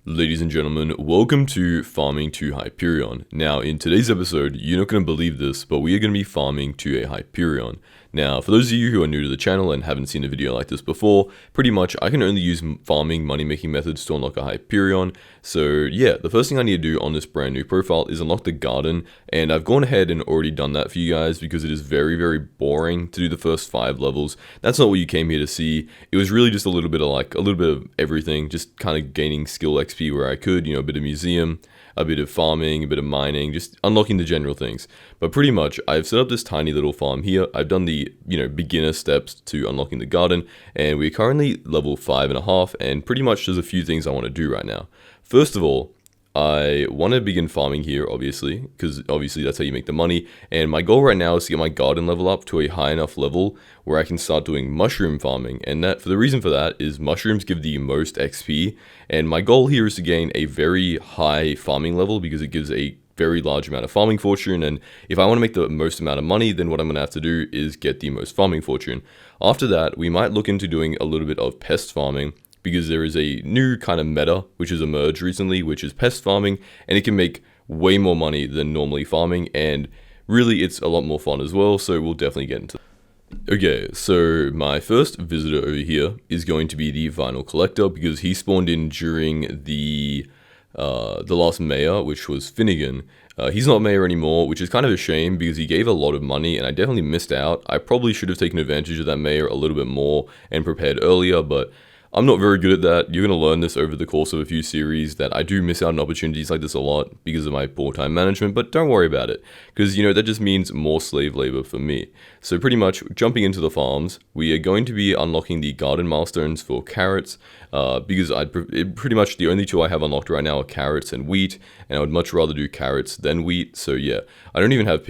Ladies and gentlemen, welcome to Farming to Hyperion. Now, in today's episode, you're not going to believe this, but we are going to be farming to a Hyperion. Now, for those of you who are new to the channel and haven't seen a video like this before, pretty much I can only use farming money-making methods to unlock a Hyperion. So yeah, the first thing I need to do on this brand new profile is unlock the garden, and I've gone ahead and already done that for you guys because it is very, very boring to do the first 5 levels. That's not what you came here to see. It was really just a little bit of everything, just kind of gaining skill XP where I could, a bit of museum, a bit of farming, a bit of mining, just unlocking the general things. But pretty much, I've set up this tiny little farm here. I've done the, beginner steps to unlocking the garden, and we're currently level 5.5, and pretty much there's a few things I want to do right now. First of all, I want to begin farming here, obviously, because obviously that's how you make the money, and my goal right now is to get my garden level up to a high enough level where I can start doing mushroom farming, and the reason for that is mushrooms give the most XP, and my goal here is to gain a very high farming level because it gives a very large amount of farming fortune, and if I want to make the most amount of money, then what I'm going to have to do is get the most farming fortune. After that, we might look into doing a little bit of pest farming, because there is a new kind of meta which has emerged recently, which is pest farming, and it can make way more money than normally farming, and really it's a lot more fun as well, so we'll definitely get into it. Okay, so my first visitor over here is going to be the vinyl collector, because he spawned in during the last mayor, which was Finnegan. He's not mayor anymore, which is kind of a shame because he gave a lot of money and I definitely missed out. I probably should have taken advantage of that mayor a little bit more and prepared earlier, but I'm not very good at that. You're going to learn this over the course of a few series, that I do miss out on opportunities like this a lot because of my poor time management, but don't worry about it, because, that just means more slave labor for me. So pretty much, jumping into the farms, we are going to be unlocking the garden milestones for carrots, because pretty much the only two I have unlocked right now are carrots and wheat, and I would much rather do carrots than wheat, so yeah. I don't even have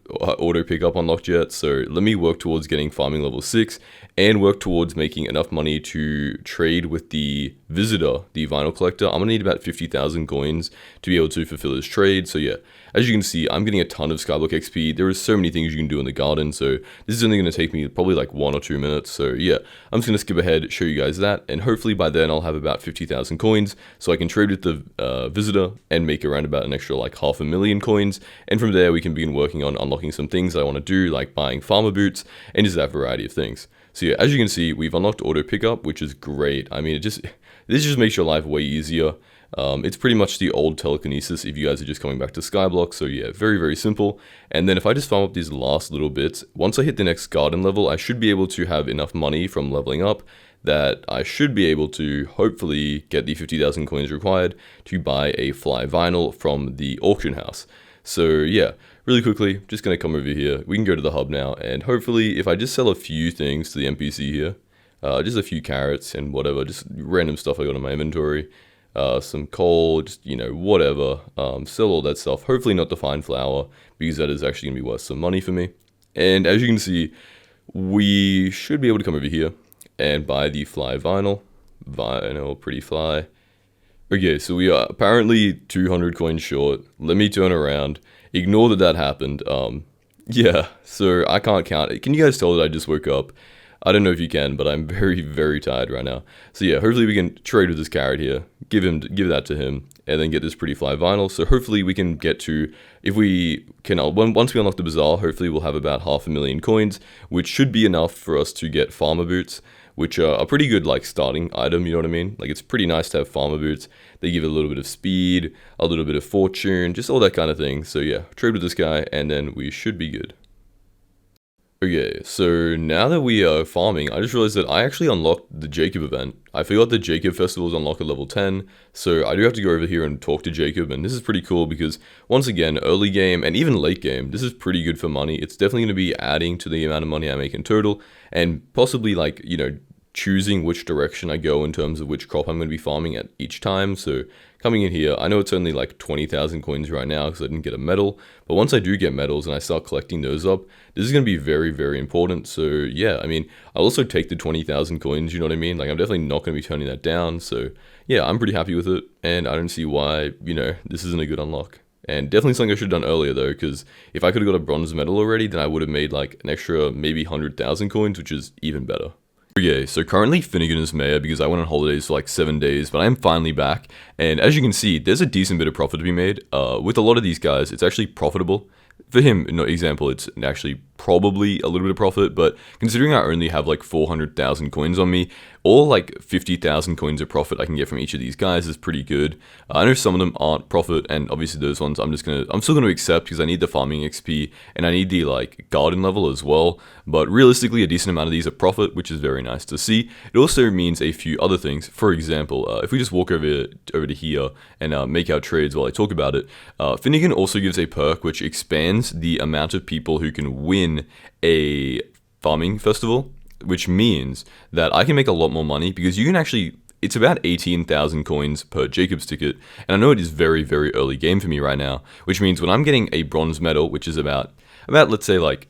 auto pickup unlocked yet, so let me work towards getting farming level 6 and work towards making enough money to trade with the visitor, the vinyl collector. I'm gonna need about 50,000 coins to be able to fulfill his trade. So yeah, as you can see, I'm getting a ton of Skyblock XP. There are so many things you can do in the garden, so this is only gonna take me probably like 1 or 2 minutes. So yeah, I'm just gonna skip ahead, show you guys that, and hopefully by then I'll have about 50,000 coins, so I can trade with the visitor and make around about an extra like 500,000 coins. And from there we can begin working on unlocking some things I want to do, like buying farmer boots and just that variety of things. So yeah, as you can see, we've unlocked auto pickup, which is great. I mean, this just makes your life way easier. It's pretty much the old telekinesis if you guys are just coming back to Skyblock. So yeah, very, very simple. And then if I just farm up these last little bits, once I hit the next garden level, I should be able to have enough money from leveling up that I should be able to hopefully get the 50,000 coins required to buy a fly vinyl from the auction house. So yeah, really quickly, just going to come over here. We can go to the hub now, and hopefully if I just sell a few things to the NPC here, just a few carrots and whatever, just random stuff I got in my inventory, some coal, just, whatever, sell all that stuff. Hopefully not the fine flour, because that is actually going to be worth some money for me. And as you can see, we should be able to come over here and buy the fly vinyl, pretty fly. Okay, so we are apparently 200 coins short. Let me turn around. Ignore that happened. Yeah, so I can't count it. Can you guys tell that I just woke up? I don't know if you can, but I'm very, very tired right now. So yeah, hopefully we can trade with this carrot here. Give that to him, and then get this pretty fly vinyl. So hopefully we can get to, if we can, once we unlock the bazaar, hopefully we'll have about 500,000 coins, which should be enough for us to get farmer boots, which are a pretty good like starting item, you know what I mean? Like, it's pretty nice to have farmer boots. They give a little bit of speed, a little bit of fortune, just all that kind of thing. So yeah, trade with this guy, and then we should be good. Okay, so now that we are farming, I just realized that I actually unlocked the Jacob event. I forgot the Jacob festival is unlocked at level 10, so I do have to go over here and talk to Jacob, and this is pretty cool because, once again, early game and even late game, this is pretty good for money. It's definitely going to be adding to the amount of money I make in total, and possibly, like, choosing which direction I go in terms of which crop I'm going to be farming at each time. So coming in here, I know it's only like 20,000 coins right now because I didn't get a medal, but once I do get medals and I start collecting those up, this is going to be very, very important. So yeah, I mean, I'll also take the 20,000 coins, you know what I mean? Like, I'm definitely not going to be turning that down. So yeah, I'm pretty happy with it, and I don't see why, this isn't a good unlock. And definitely something I should have done earlier though, because if I could have got a bronze medal already, then I would have made like an extra maybe 100,000 coins, which is even better. Okay, so currently Finnegan is mayor because I went on holidays for like 7 days, but I am finally back. And as you can see, there's a decent bit of profit to be made. With a lot of these guys, it's actually profitable. For him, no example, it's actually probably a little bit of profit, but considering I only have like 400,000 coins on me, or like 50,000 coins of profit I can get from each of these guys is pretty good. I know some of them aren't profit, and obviously those ones I'm still gonna accept because I need the farming XP and I need the like garden level as well. But realistically, a decent amount of these are profit, which is very nice to see. It also means a few other things. For example, if we just walk over to here and make our trades while I talk about it, Finnegan also gives a perk which expands the amount of people who can win a farming festival, which means that I can make a lot more money because you can actually, it's about 18,000 coins per Jacob's ticket, and I know it is very, very early game for me right now, which means when I'm getting a bronze medal, which is about let's say like,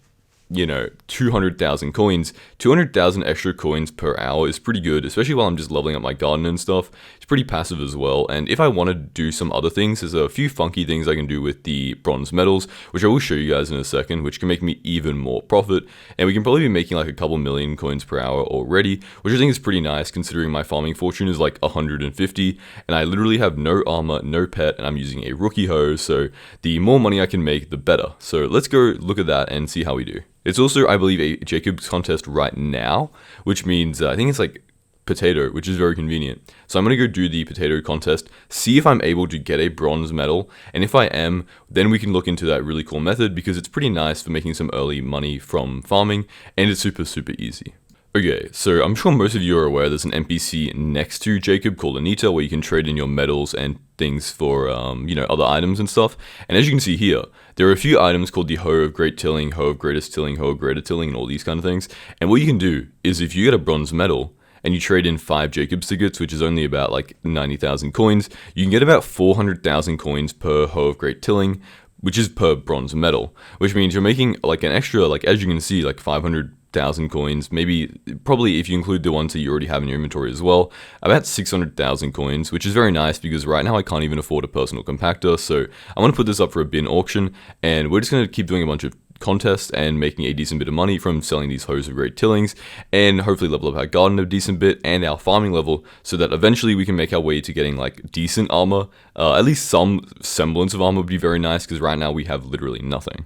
200,000 coins, 200,000 extra coins per hour is pretty good, especially while I'm just leveling up my garden and stuff. It's pretty passive as well, and if I want to do some other things, there's a few funky things I can do with the bronze medals, which I will show you guys in a second, which can make me even more profit, and we can probably be making like a couple million coins per hour already, which I think is pretty nice considering my farming fortune is like 150, and I literally have no armor, no pet, and I'm using a rookie hoe, so the more money I can make, the better. So let's go look at that and see how we do. It's also, I believe, a Jacob's contest right now, which means I think it's like potato, which is very convenient. So I'm going to go do the potato contest, see if I'm able to get a bronze medal, and if I am, then we can look into that really cool method because it's pretty nice for making some early money from farming, and it's super, super easy. Okay, so I'm sure most of you are aware there's an NPC next to Jacob called Anita where you can trade in your medals and things for, other items and stuff. And as you can see here, there are a few items called the Hoe of Great Tilling, Hoe of Greatest Tilling, Hoe of Greater Tilling, and all these kind of things. And what you can do is if you get a bronze medal and you trade in 5 Jacob's tickets, which is only about like 90,000 coins, you can get about 400,000 coins per Hoe of Great Tilling, which is per bronze medal, which means you're making like an extra, like as you can see, like 500,000 coins, maybe probably if you include the ones that you already have in your inventory as well, about 600,000 coins, which is very nice because right now I can't even afford a personal compactor. So I'm going to put this up for a bin auction, and we're just going to keep doing a bunch of contests and making a decent bit of money from selling these Hoes of Great Tillings, and hopefully level up our garden a decent bit and our farming level so that eventually we can make our way to getting like decent armor. At least some semblance of armor would be very nice because right now we have literally nothing.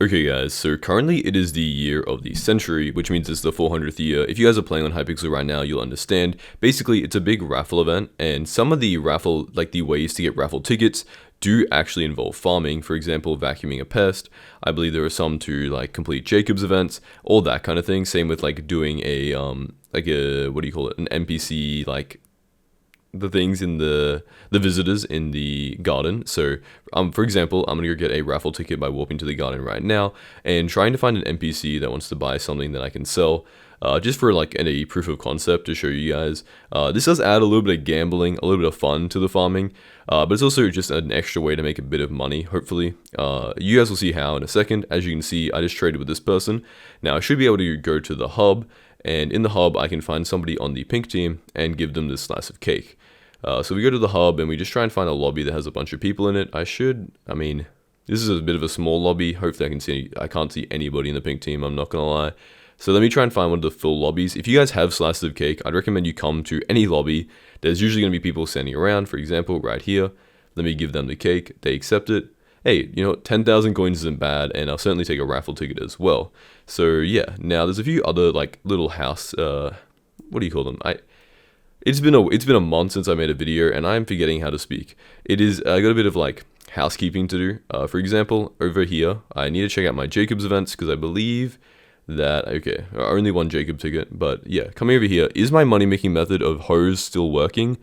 Okay guys, so currently it is the year of the century, which means it's the 400th year. If you guys are playing on Hypixel right now, you'll understand. Basically, it's a big raffle event, and some of the raffle, like the ways to get raffle tickets, do actually involve farming. For example, vacuuming a pest. I believe there are some to like complete Jacob's events, all that kind of thing. Same with like doing a what do you call it, an NPC, like the things in the visitors in the garden. So for example, I'm gonna go get a raffle ticket by walking to the garden right now and trying to find an NPC that wants to buy something that I can sell, just for like a proof of concept to show you guys. This does add a little bit of gambling, a little bit of fun to the farming, but it's also just an extra way to make a bit of money, hopefully. You guys will see how in a second. As you can see, I just traded with this person. Now I should be able to go to the hub, and in the hub I can find somebody on the pink team and give them this slice of cake. So we go to the hub and we just try and find a lobby that has a bunch of people in it. I mean, this is a bit of a small lobby. Hopefully I can't see anybody in the pink team, I'm not gonna lie. So let me try and find one of the full lobbies. If you guys have slices of cake, I'd recommend you come to any lobby. There's usually gonna be people standing around. For example, right here, let me give them the cake, they accept it. Hey, 10,000 coins isn't bad, and I'll certainly take a raffle ticket as well. So yeah, now there's a few other like little house, what do you call them? It's been a month since I made a video, and I'm forgetting how to speak. I got a bit of like housekeeping to do. For example, over here, I need to check out my Jacob's events because I believe that, okay, only one Jacob ticket, but yeah, coming over here, is my money making method of hose still working?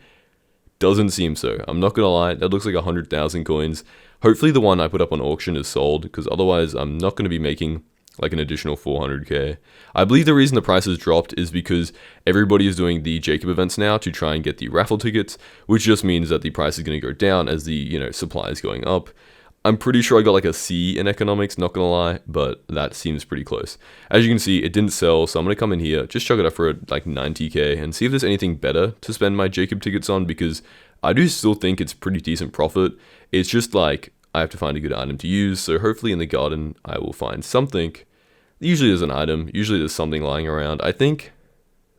Doesn't seem so. I'm not gonna lie, that looks like 100,000 coins. Hopefully the one I put up on auction is sold, because otherwise I'm not gonna be making like an additional 400k. I believe the reason the price has dropped is because everybody is doing the Jacob events now to try and get the raffle tickets, which just means that the price is going to go down as the supply is going up. I'm pretty sure I got like a C in economics, not gonna lie, but that seems pretty close. As you can see, it didn't sell, so I'm gonna come in here, just chuck it up for like 90k and see if there's anything better to spend my Jacob tickets on, because I do still think it's pretty decent profit. It's just like I have to find a good item to use, so hopefully in the garden I will find something. Usually there's an item, usually there's something lying around. I think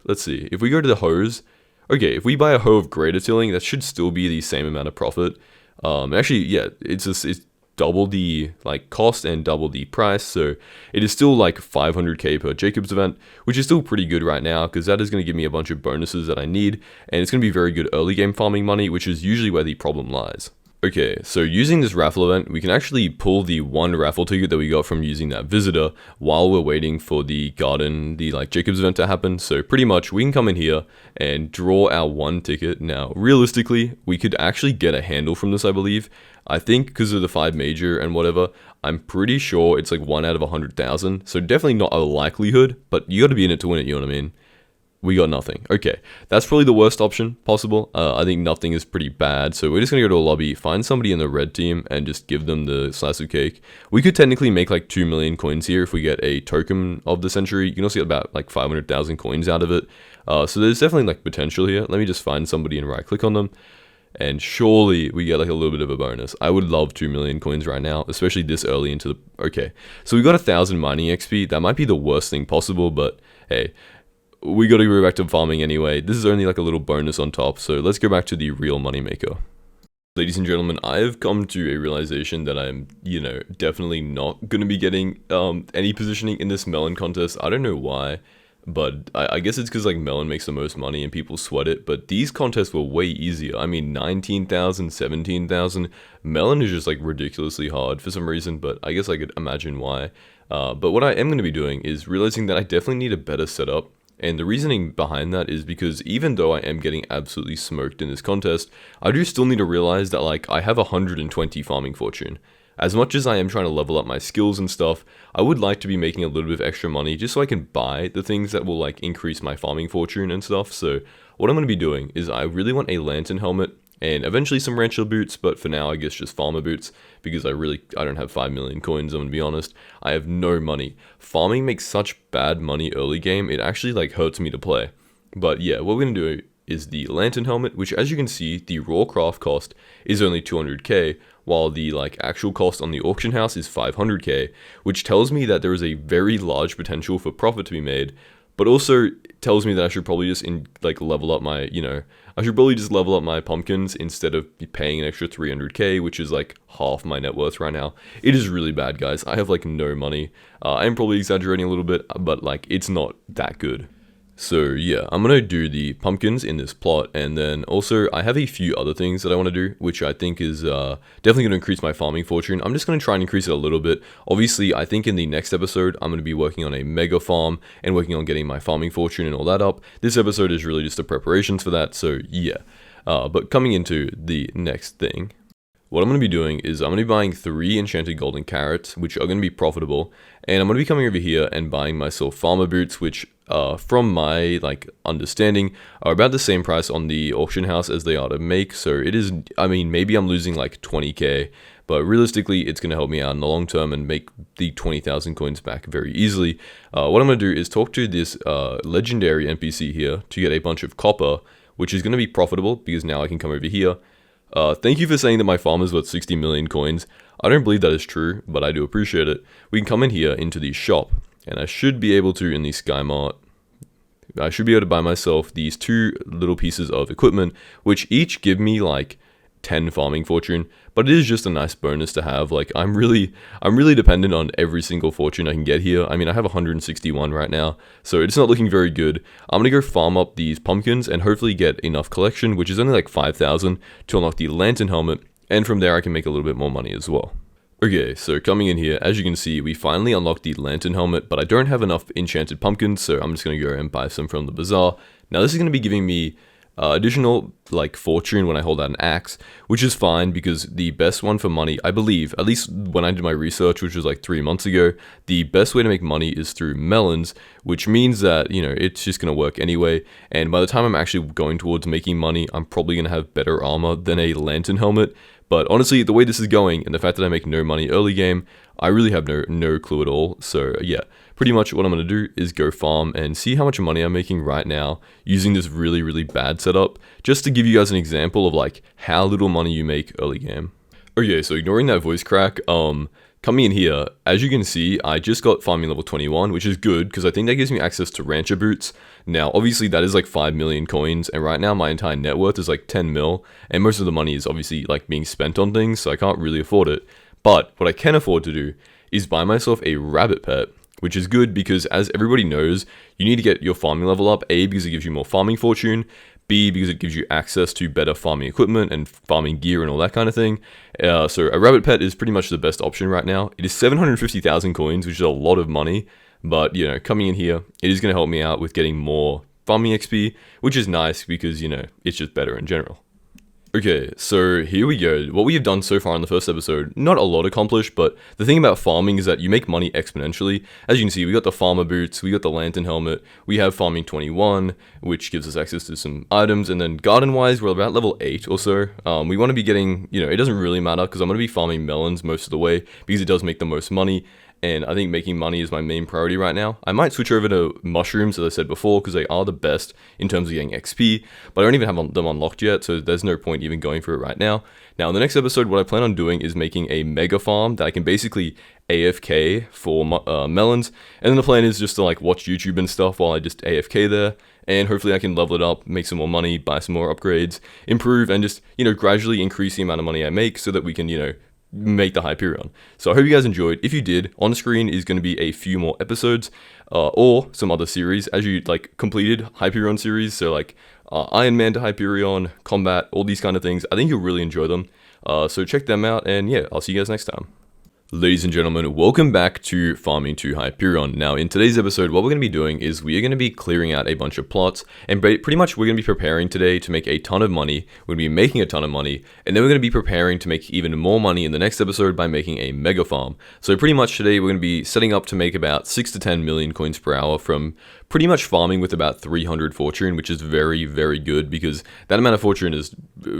let's see, if we go to the hoes, okay, if we buy a hoe of greater tilling, that should still be the same amount of profit. Actually, yeah, it's double the like cost and double the price, so it is still like 500k per Jacob's event, which is still pretty good right now because that is going to give me a bunch of bonuses that I need, and it's going to be very good early game farming money, which is usually where the problem lies. Okay, so using this raffle event, we can actually pull the one raffle ticket that we got from using that visitor while we're waiting for the garden, the like Jacob's event to happen. So pretty much we can come in here and draw our one ticket. Now, realistically, we could actually get a handle from this, I believe. I think because of the 5 major and whatever, I'm pretty sure it's like 1 out of 100,000. So definitely not a likelihood, but you got to be in it to win it, you know what I mean? We got nothing. Okay, that's probably the worst option possible. I think nothing is pretty bad. So we're just going to go to a lobby, find somebody in the red team, and just give them the slice of cake. We could technically make like 2 million coins here if we get a token of the century. You can also get about like 500,000 coins out of it. So there's definitely like potential here. Let me just find somebody and right click on them. And surely we get like a little bit of a bonus. I would love 2 million coins right now, especially this early into the... Okay, so we got 1,000 mining XP. That might be the worst thing possible, but hey... We got to go back to farming anyway. This is only like a little bonus on top, so let's go back to the real moneymaker. Ladies and gentlemen, I have come to a realization that I'm, definitely not going to be getting any positioning in this melon contest. I don't know why, but I guess it's because like melon makes the most money and people sweat it, but these contests were way easier. I mean, 19,000, 17,000. Melon is just like ridiculously hard for some reason, but I guess I could imagine why. But what I am going to be doing is realizing that I definitely need a better setup. And the reasoning behind that is because even though I am getting absolutely smoked in this contest, I do still need to realize that like I have 120 farming fortune. As much as I am trying to level up my skills and stuff, I would like to be making a little bit of extra money just so I can buy the things that will like increase my farming fortune and stuff. So what I'm going to be doing is I really want a lantern helmet and eventually some rancher boots, but for now I guess just farmer boots because I don't have 5 million coins, I'm gonna be honest. I have no money. Farming makes such bad money early game, it actually like hurts me to play. But yeah, what we're gonna do is the lantern helmet, which as you can see, the raw craft cost is only 200k, while the like actual cost on the auction house is 500k, which tells me that there is a very large potential for profit to be made, but also tells me that I should probably just level up my, I should probably just level up my pumpkins instead of paying an extra 300k, which is like half my net worth right now. It is really bad, guys. I have like no money. I'm probably exaggerating a little bit, but like it's not that good. So yeah, I'm going to do the pumpkins in this plot, and then also I have a few other things that I want to do, which I think is definitely going to increase my farming fortune. I'm just going to try and increase it a little bit. Obviously, I think in the next episode, I'm going to be working on a mega farm and working on getting my farming fortune and all that up. This episode is really just the preparations for that, so yeah. But coming into the next thing, what I'm going to be doing is I'm going to be buying 3 enchanted golden carrots, which are going to be profitable, and I'm going to be coming over here and buying myself farmer boots, which from my understanding are about the same price on the auction house as they are to make. So it is, I mean, maybe I'm losing like 20k, but realistically it's going to help me out in the long term and make the 20,000 coins back very easily. What I'm going to do is talk to this legendary NPC here to get a bunch of copper, which is going to be profitable because now I can come over here. Thank you for saying that my farm is worth 60 million coins. I don't believe that is true, but I do appreciate it. We can come in here into the shop, and I should be able to, in the Sky Mart, I should be able to buy myself these 2 little pieces of equipment, which each give me like 10 farming fortune, but it is just a nice bonus to have. Like I'm really dependent on every single fortune I can get here. I mean, I have 161 right now, so it's not looking very good. I'm gonna go farm up these pumpkins and hopefully get enough collection, which is only like 5,000 to unlock the lantern helmet, and from there I can make a little bit more money as well. Okay, so coming in here, as you can see, we finally unlocked the lantern helmet, but I don't have enough enchanted pumpkins, so I'm just going to go and buy some from the bazaar. Now this is going to be giving me additional fortune when I hold out an axe, which is fine because the best one for money, I believe, at least when I did my research, which was like 3 months ago, the best way to make money is through melons, which means that, it's just going to work anyway. And by the time I'm actually going towards making money, I'm probably going to have better armor than a lantern helmet. But honestly, the way this is going and the fact that I make no money early game, I really have no clue at all. So yeah, pretty much what I'm going to do is go farm and see how much money I'm making right now using this really bad setup, just to give you guys an example of like how little money you make early game. Okay, so ignoring that voice crack, coming in here, as you can see, I just got farming level 21, which is good because I think that gives me access to rancher boots. Now, obviously that is like 5 million coins, and right now my entire net worth is like 10 mil, and most of the money is obviously like being spent on things, so I can't really afford it. But what I can afford to do is buy myself a rabbit pet, which is good because, as everybody knows, you need to get your farming level up, A, because it gives you more farming fortune, B, because it gives you access to better farming equipment and farming gear and all that kind of thing. So a rabbit pet is pretty much the best option right now. It is 750,000 coins, which is a lot of money, but, you know, coming in here, it is going to help me out with getting more farming XP, which is nice because, you know, it's just better in general. Okay, so here we go. What we have done so far in the first episode, not a lot accomplished, but the thing about farming is that you make money exponentially. As you can see, we got the farmer boots, we got the lantern helmet, we have farming 21, which gives us access to some items, and then garden-wise, we're about level 8 or so. We want to be getting, you know, it doesn't really matter because I'm going to be farming melons most of the way because it does make the most money. And I think making money is my main priority right now. I might switch over to mushrooms, as I said before, because they are the best in terms of getting XP, but I don't even have them unlocked yet, so there's no point even going for it right now. Now, in the next episode, what I plan on doing is making a mega farm that I can basically AFK for melons, and then the plan is just to like watch YouTube and stuff while I just AFK there, and hopefully I can level it up, make some more money, buy some more upgrades, improve, and just, you know, gradually increase the amount of money I make so that we can, you know, make the Hyperion. So I hope you guys enjoyed. If you did, on screen is going to be a few more episodes or some other series as you like completed Hyperion series. So like Iron Man to Hyperion, combat, all these kind of things. I think you'll really enjoy them. So check them out, and yeah, I'll see you guys next time. Ladies and gentlemen, welcome back to Farming to Hyperion. Now, in today's episode, what we're going to be doing is we are going to be clearing out a bunch of plots, and pretty much we're going to be preparing today to make a ton of money. We're going to be making a ton of money, and then we're going to be preparing to make even more money in the next episode by making a mega farm. So pretty much today, we're going to be setting up to make about 6 to 10 million coins per hour from pretty much farming with about 300 fortune, which is very, very good because that amount of fortune is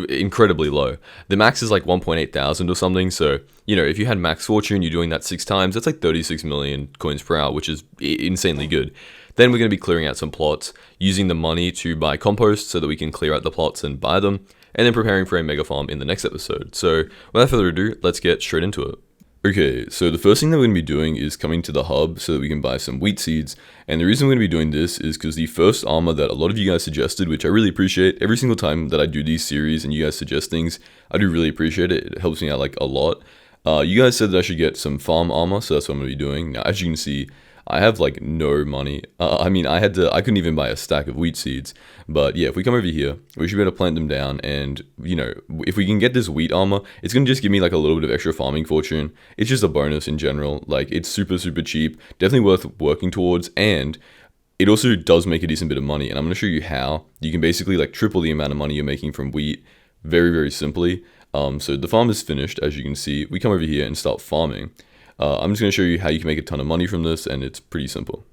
incredibly low. The max is like 1.8 thousand or something, so, you know, if you had max fortune, you're doing that 6 times, that's like 36 million coins per hour, which is insanely good. Then we're going to be clearing out some plots, using the money to buy compost so that we can clear out the plots and buy them, and then preparing for a mega farm in the next episode. So without further ado, let's get straight into it. Okay, so the first thing that we're going to be doing is coming to the hub so that we can buy some wheat seeds. And the reason we're going to be doing this is because the first armor that a lot of you guys suggested, which I really appreciate, every single time that I do these series and you guys suggest things, I do really appreciate it. It helps me out like a lot. You guys said that I should get some farm armor, so that's what I'm going to be doing. Now, as you can see, I have like no money. I mean, I couldn't even buy a stack of wheat seeds. But yeah, if we come over here, we should be able to plant them down. And, you know, if we can get this wheat armor, it's going to just give me like a little bit of extra farming fortune. It's just a bonus in general. Like, it's super, super cheap. Definitely worth working towards. And it also does make a decent bit of money. And I'm going to show you how. You can basically like triple the amount of money you're making from wheat very, very simply. So the farm is finished, as you can see. We come over here and start farming. I'm just going to show you how you can make a ton of money from this, and it's pretty simple.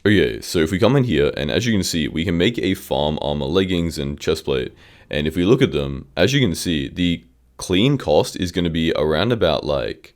Okay, so if we come in here, and as you can see, we can make a farm armor leggings and chestplate. And if we look at them, as you can see, the clean cost is going to be around about like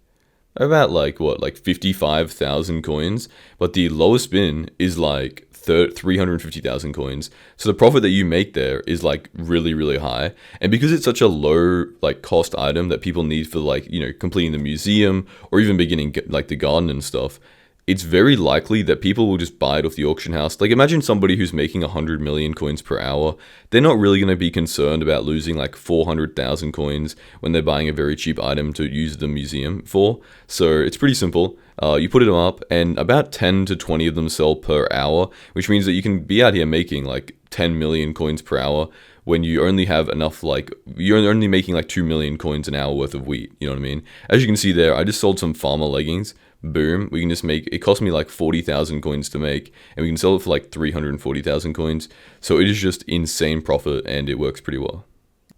55,000 coins, but the lowest bin is like 350,000 coins. So the profit that you make there is like really, really high. And because it's such a low like cost item that people need for like, you know, completing the museum or even beginning like the garden and stuff, it's very likely that people will just buy it off the auction house. Like, imagine somebody who's making 100 million coins per hour. They're not really going to be concerned about losing like 400,000 coins when they're buying a very cheap item to use the museum for. So it's pretty simple. You put them up, and about 10 to 20 of them sell per hour, which means that you can be out here making like 10 million coins per hour when you only have enough, like, you're only making like 2 million coins an hour worth of wheat. You know what I mean? As you can see there, I just sold some farmer leggings. Boom, we can just make, it cost me like 40,000 coins to make, and we can sell it for like 340,000 coins. So it is just insane profit, and it works pretty well.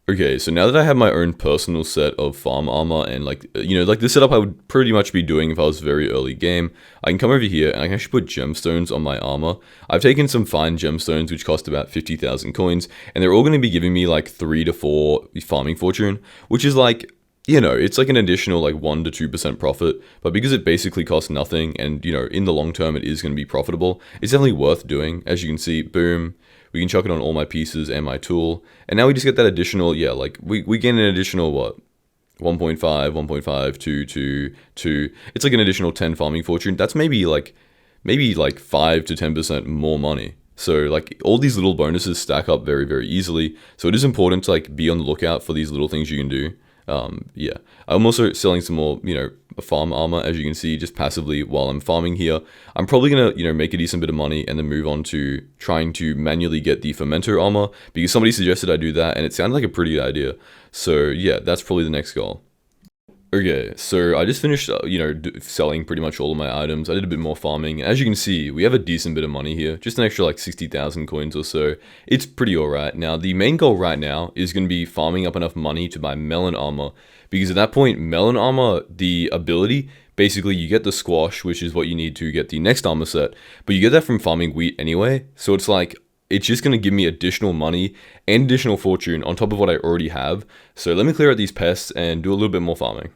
Okay, so now that I have my own personal set of farm armor, and like, you know, like the setup I would pretty much be doing if I was very early game, I can come over here and I can actually put gemstones on my armor. I've taken some fine gemstones which cost about 50,000 coins, and they're all going to be giving me like 3 to 4 farming fortune, which is like, you know, it's like an additional like 1 to 2% profit, but because it basically costs nothing, and, you know, in the long term it is going to be profitable, it's definitely worth doing. As you can see, boom, we can chuck it on all my pieces and my tool, and now we just get that additional, yeah, like we gain an additional, what, 1.5, 1.5, 2, 2, 2. It's like an additional 10 farming fortune. That's maybe like 5 to 10% more money. So like all these little bonuses stack up very, very easily. So it is important to like be on the lookout for these little things you can do. Yeah, I'm also selling some more, farm armor, as you can see, just passively while I'm farming here. I'm probably gonna, make a decent bit of money and then move on to trying to manually get the fermenter armor, because somebody suggested I do that and it sounded like a pretty good idea. So yeah, that's probably the next goal. Okay, so I just finished, selling pretty much all of my items. I did a bit more farming. As you can see, we have a decent bit of money here. Just an extra like 60,000 coins or so. It's pretty alright. Now, the main goal right now is going to be farming up enough money to buy melon armor. Because at that point, melon armor, the ability, basically you get the squash, which is what you need to get the next armor set. But you get that from farming wheat anyway. So it's like, it's just going to give me additional money and additional fortune on top of what I already have. So let me clear out these pests and do a little bit more farming.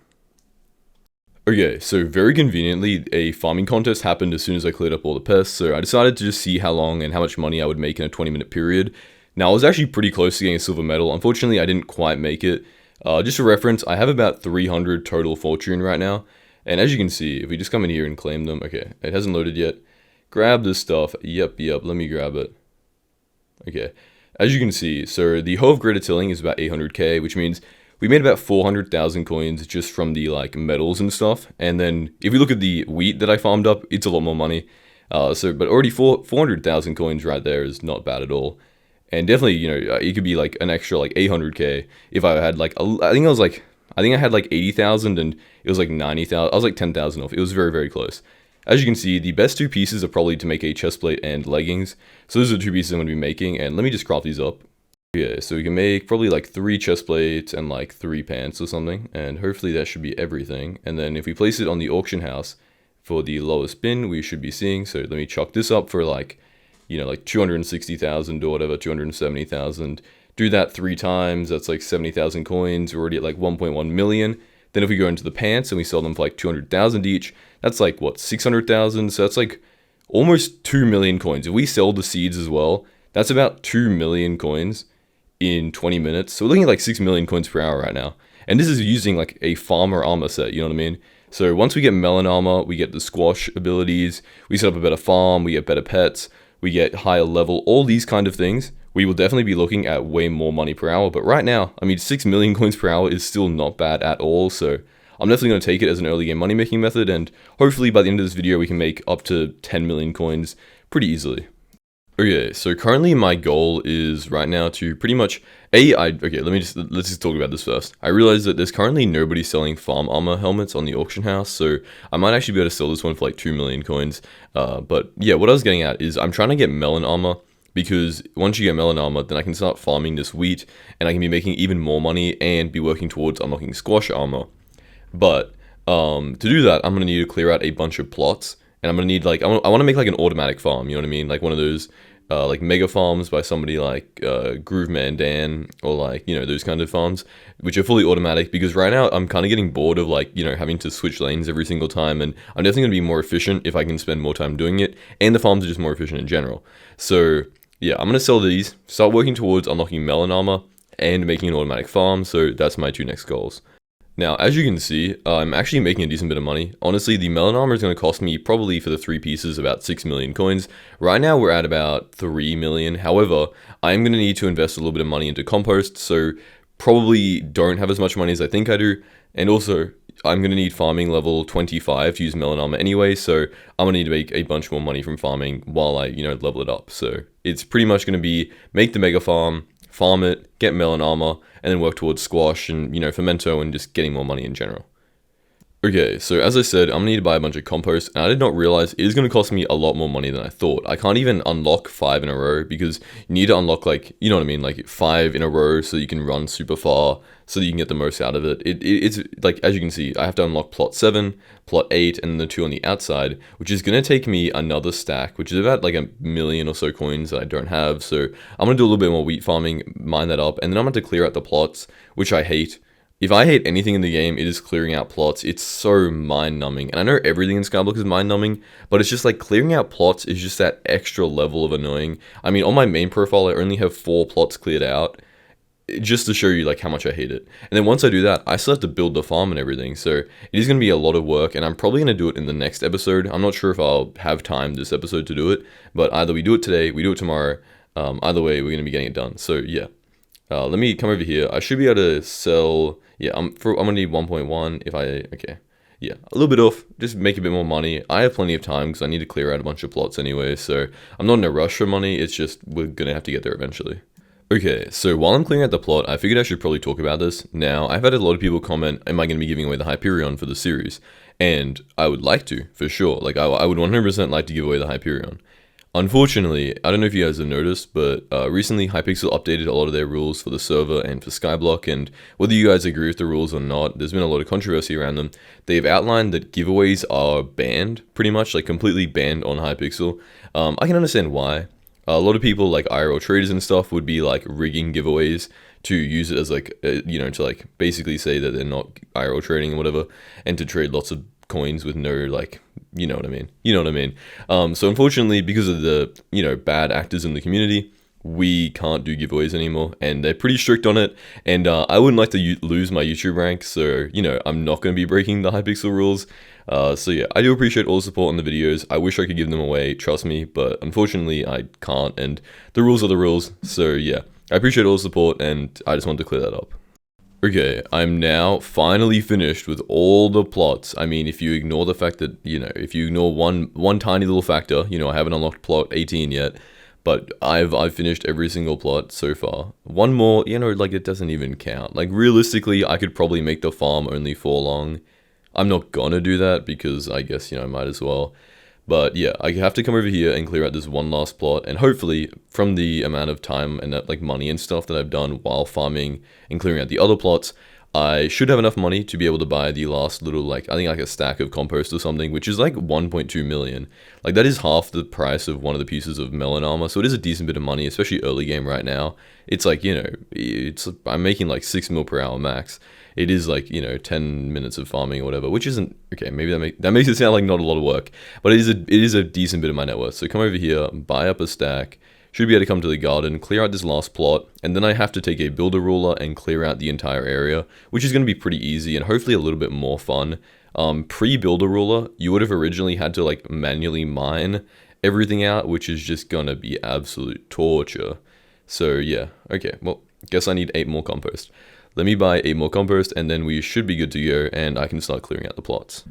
Okay, so very conveniently, a farming contest happened as soon as I cleared up all the pests, so I decided to just see how long and how much money I would make in a 20-minute period. Now, I was actually pretty close to getting a silver medal. Unfortunately, I didn't quite make it. Just for reference, I have about 300 total fortune right now, and as you can see, if we just come in here and claim them, okay, it hasn't loaded yet. Grab this stuff. Yep, let me grab it. Okay, as you can see, so the hoe of greater tilling is about 800k, which means we made about 400,000 coins just from the like metals and stuff. And then if we look at the wheat that I farmed up, it's a lot more money. But already 400,000 coins right there is not bad at all. And definitely, it could be like an extra like 800k if I had like, I think I had like 80,000 and it was like 90,000. I was like 10,000 off. It was very, very close. As you can see, the best two pieces are probably to make a chestplate and leggings. So those are the two pieces I'm going to be making. And let me just craft these up. Yeah, so we can make probably like 3 chest plates and like 3 pants or something, and hopefully that should be everything. And then if we place it on the auction house for the lowest bin, we should be seeing, so let me chuck this up for like, like 260,000 or whatever, 270,000. Do that 3 times, that's like 70,000 coins. We're already at like 1.1 million. Then if we go into the pants and we sell them for like 200,000 each, that's like what, 600,000? So that's like almost 2 million coins. If we sell the seeds as well, that's about 2 million coins in 20 minutes. So we're looking at like 6 million coins per hour right now. And this is using like a farmer armor set, you know what I mean? So once we get melon armor, we get the squash abilities, we set up a better farm, we get better pets, we get higher level, all these kind of things. We will definitely be looking at way more money per hour. But right now, I mean, 6 million coins per hour is still not bad at all. So I'm definitely going to take it as an early game money making method. And hopefully by the end of this video, we can make up to 10 million coins pretty easily. Okay, so currently my goal is right now to pretty much let's just talk about this first. I realized that there's currently nobody selling farm armor helmets on the auction house, so I might actually be able to sell this one for like 2 million coins. But yeah, what I was getting at is I'm trying to get melon armor, because once you get melon armor, then I can start farming this wheat and I can be making even more money and be working towards unlocking squash armor. But to do that, I'm gonna need to clear out a bunch of plots. And I'm gonna need like, I want to make like an automatic farm, you know what I mean? Like one of those like mega farms by somebody like Grooveman Dan, or like, those kind of farms, which are fully automatic, because right now I'm kind of getting bored of like, having to switch lanes every single time, and I'm definitely gonna be more efficient if I can spend more time doing it, and the farms are just more efficient in general. So yeah, I'm gonna sell these, start working towards unlocking melon armor and making an automatic farm. So that's my 2 next goals. Now, as you can see, I'm actually making a decent bit of money. Honestly, the melon armor is going to cost me probably for the 3 pieces about 6 million coins. Right now, we're at about 3 million. However, I'm going to need to invest a little bit of money into compost, so probably don't have as much money as I think I do. And also, I'm going to need farming level 25 to use melon armor anyway, so I'm going to need to make a bunch more money from farming while I, level it up. So it's pretty much going to be make the mega farm it, get melon armor, and then work towards squash and, fermento and just getting more money in general. Okay, so as I said, I'm gonna need to buy a bunch of compost, and I did not realize it is gonna cost me a lot more money than I thought. I can't even unlock 5 in a row, because you need to unlock like, you know what I mean, like 5 in a row so you can run super far, so that you can get the most out of it. It's like, as you can see, I have to unlock plot 7, plot 8, and the 2 on the outside, which is gonna take me another stack, which is about like 1 million or so coins that I don't have. So I'm gonna do a little bit more wheat farming, mine that up, and then I'm gonna have to clear out the plots, which I hate. If I hate anything in the game, it is clearing out plots. It's so mind-numbing. And I know everything in Skyblock is mind-numbing, but it's just like clearing out plots is just that extra level of annoying. I mean, on my main profile, I only have 4 plots cleared out. just to show you like how much I hate it. And then once I do that, I still have to build the farm and everything. So it is going to be a lot of work, and I'm probably going to do it in the next episode. I'm not sure if I'll have time this episode to do it, but either we do it today, we do it tomorrow. Either way, we're going to be getting it done. So yeah, let me come over here. I should be able to sell. Yeah, I'm gonna need 1.1 if okay. Yeah, a little bit off, just make a bit more money. I have plenty of time because I need to clear out a bunch of plots anyway, so I'm not in a rush for money. It's just we're gonna have to get there eventually. Okay, so while I'm clearing out the plot, I figured I should probably talk about this. Now, I've had a lot of people comment, am I going to be giving away the Hyperion for the series? And I would like to, for sure. Like, I would 100% like to give away the Hyperion. Unfortunately, I don't know if you guys have noticed, but recently Hypixel updated a lot of their rules for the server and for Skyblock, and whether you guys agree with the rules or not, there's been a lot of controversy around them. They've outlined that giveaways are banned, pretty much, like completely banned on Hypixel. I can understand why. A lot of people, like IRL traders and stuff, would be like rigging giveaways to use it as like, to like basically say that they're not IRL trading or whatever, and to trade lots of coins with no, like, you know what I mean? You know what I mean? So unfortunately, because of the, bad actors in the community, we can't do giveaways anymore, and they're pretty strict on it, and I wouldn't like to lose my YouTube rank, so, I'm not going to be breaking the Hypixel rules. So yeah, I do appreciate all the support on the videos. I wish I could give them away, trust me, but unfortunately I can't, and the rules are the rules. So yeah, I appreciate all the support, and I just wanted to clear that up. Okay, I'm now finally finished with all the plots. I mean, if you ignore the fact that, if you ignore one tiny little factor, I haven't unlocked plot 18 yet, but I've finished every single plot so far. One more, like it doesn't even count. Like realistically, I could probably make the farm only 4 long. I'm not gonna do that because I guess, I might as well. But yeah, I have to come over here and clear out this one last plot, and hopefully from the amount of time and like money and stuff that I've done while farming and clearing out the other plots, I should have enough money to be able to buy the last little, I think like a stack of compost or something, which is like 1.2 million. Like that is half the price of one of the pieces of melon armor, so it is a decent bit of money, especially early game right now. It's like, I'm making like 6 mil per hour max. It is like, 10 minutes of farming or whatever, which isn't, okay, maybe that makes it sound like not a lot of work, but it is a decent bit of my net worth. So come over here, buy up a stack, should be able to come to the garden, clear out this last plot, and then I have to take a builder ruler and clear out the entire area, which is going to be pretty easy and hopefully a little bit more fun. Pre-builder ruler, you would have originally had to like manually mine everything out, which is just going to be absolute torture. So yeah, okay, well, guess I need 8 more compost. Let me buy 8 more compost, and then we should be good to go, and I can start clearing out the plots.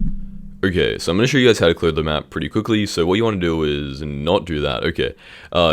Okay, so I'm going to show you guys how to clear the map pretty quickly. So what you want to do is not do that. Okay,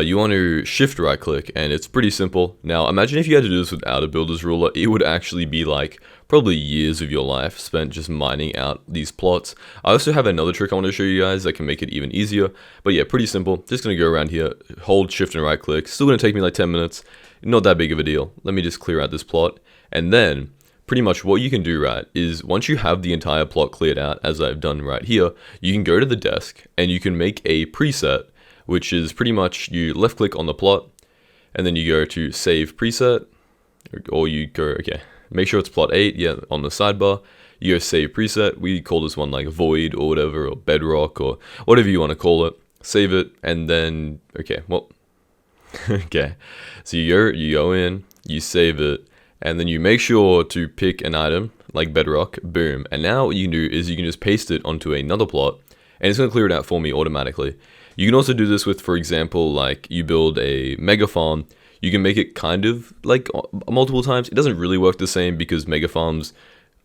you want to shift right click, and it's pretty simple. Now imagine if you had to do this without a builder's ruler, it would actually be like probably years of your life spent just mining out these plots. I also have another trick I want to show you guys that can make it even easier, but yeah, pretty simple. Just going to go around here, hold shift and right click. Still going to take me like 10 minutes. Not that big of a deal. Let me just clear out this plot, and then pretty much what you can do, right, is once you have the entire plot cleared out, as I've done right here, you can go to the desk and you can make a preset, which is pretty much you left click on the plot, and then you go to save preset, or you go, okay, make sure it's plot 8, yeah, on the sidebar, you go save preset, we call this one like void or whatever, or bedrock, or whatever you want to call it, save it, and then, okay, well, okay, so you go in, you save it, and then you make sure to pick an item like bedrock, boom. And now what you can do is you can just paste it onto another plot, and it's going to clear it out for me automatically. You can also do this with, for example, like you build a mega farm. You can make it kind of like multiple times. It doesn't really work the same because mega farms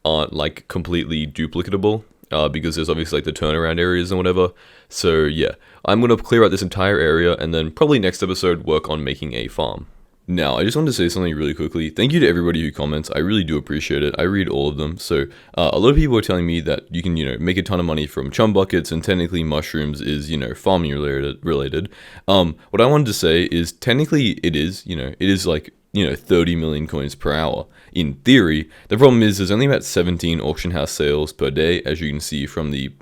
aren't like completely duplicatable, because there's obviously like the turnaround areas and whatever. So yeah, I'm going to clear out this entire area, and then probably next episode work on making a farm. Now, I just wanted to say something really quickly. Thank you to everybody who comments. I really do appreciate it. I read all of them. So, a lot of people are telling me that you can, make a ton of money from chum buckets, and technically mushrooms is, farming related. What I wanted to say is technically it is, it is like, 30 million coins per hour. In theory, the problem is there's only about 17 auction house sales per day, as you can see from the,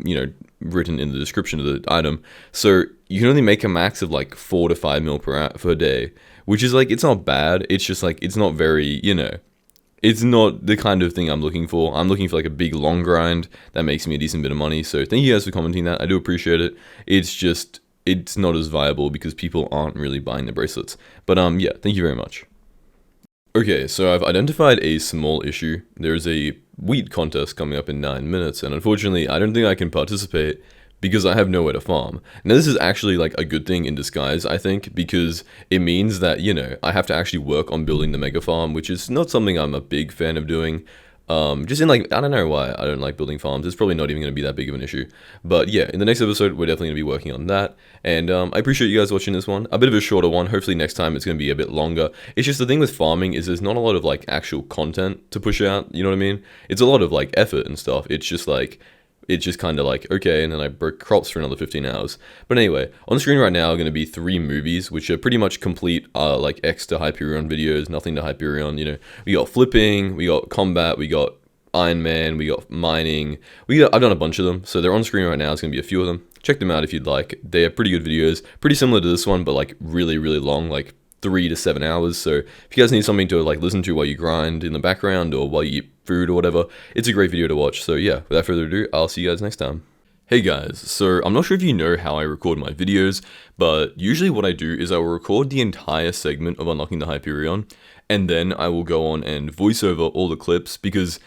written in the description of the item. So you can only make a max of like 4 to 5 mil per day, which is like, it's not bad. It's just like, it's not very, it's not the kind of thing I'm looking for. I'm looking for like a big long grind that makes me a decent bit of money. So thank you guys for commenting that. I do appreciate it. It's just, it's not as viable because people aren't really buying the bracelets. But yeah, thank you very much. Okay, so I've identified a small issue. There's a wheat contest coming up in 9 minutes, and unfortunately, I don't think I can participate because I have nowhere to farm. Now, this is actually like a good thing in disguise, I think, because it means that, I have to actually work on building the mega farm, which is not something I'm a big fan of doing. Just in like, I don't know why I don't like building farms. It's probably not even going to be that big of an issue. But yeah, in the next episode, we're definitely going to be working on that. And I appreciate you guys watching this one. A bit of a shorter one. Hopefully next time it's going to be a bit longer. It's just the thing with farming is there's not a lot of like actual content to push out. You know what I mean? It's a lot of like effort and stuff. It's just kind of like, okay, and then I broke crops for another 15 hours. But anyway, on the screen right now are going to be 3 movies, which are pretty much complete, like, X to Hyperion videos, nothing to Hyperion, We got flipping, we got combat, we got Iron Man, we got mining, I've done a bunch of them, so they're on screen right now, it's going to be a few of them. Check them out if you'd like. They are pretty good videos, pretty similar to this one, but, like, really, really long, like, 3 to 7 hours. So if you guys need something to like listen to while you grind in the background or while you eat food or whatever, it's a great video to watch. So yeah, without further ado, I'll see you guys next time. Hey guys, so I'm not sure if you know how I record my videos, but usually what I do is I will record the entire segment of unlocking the Hyperion, and then I will go on and voice over all the clips because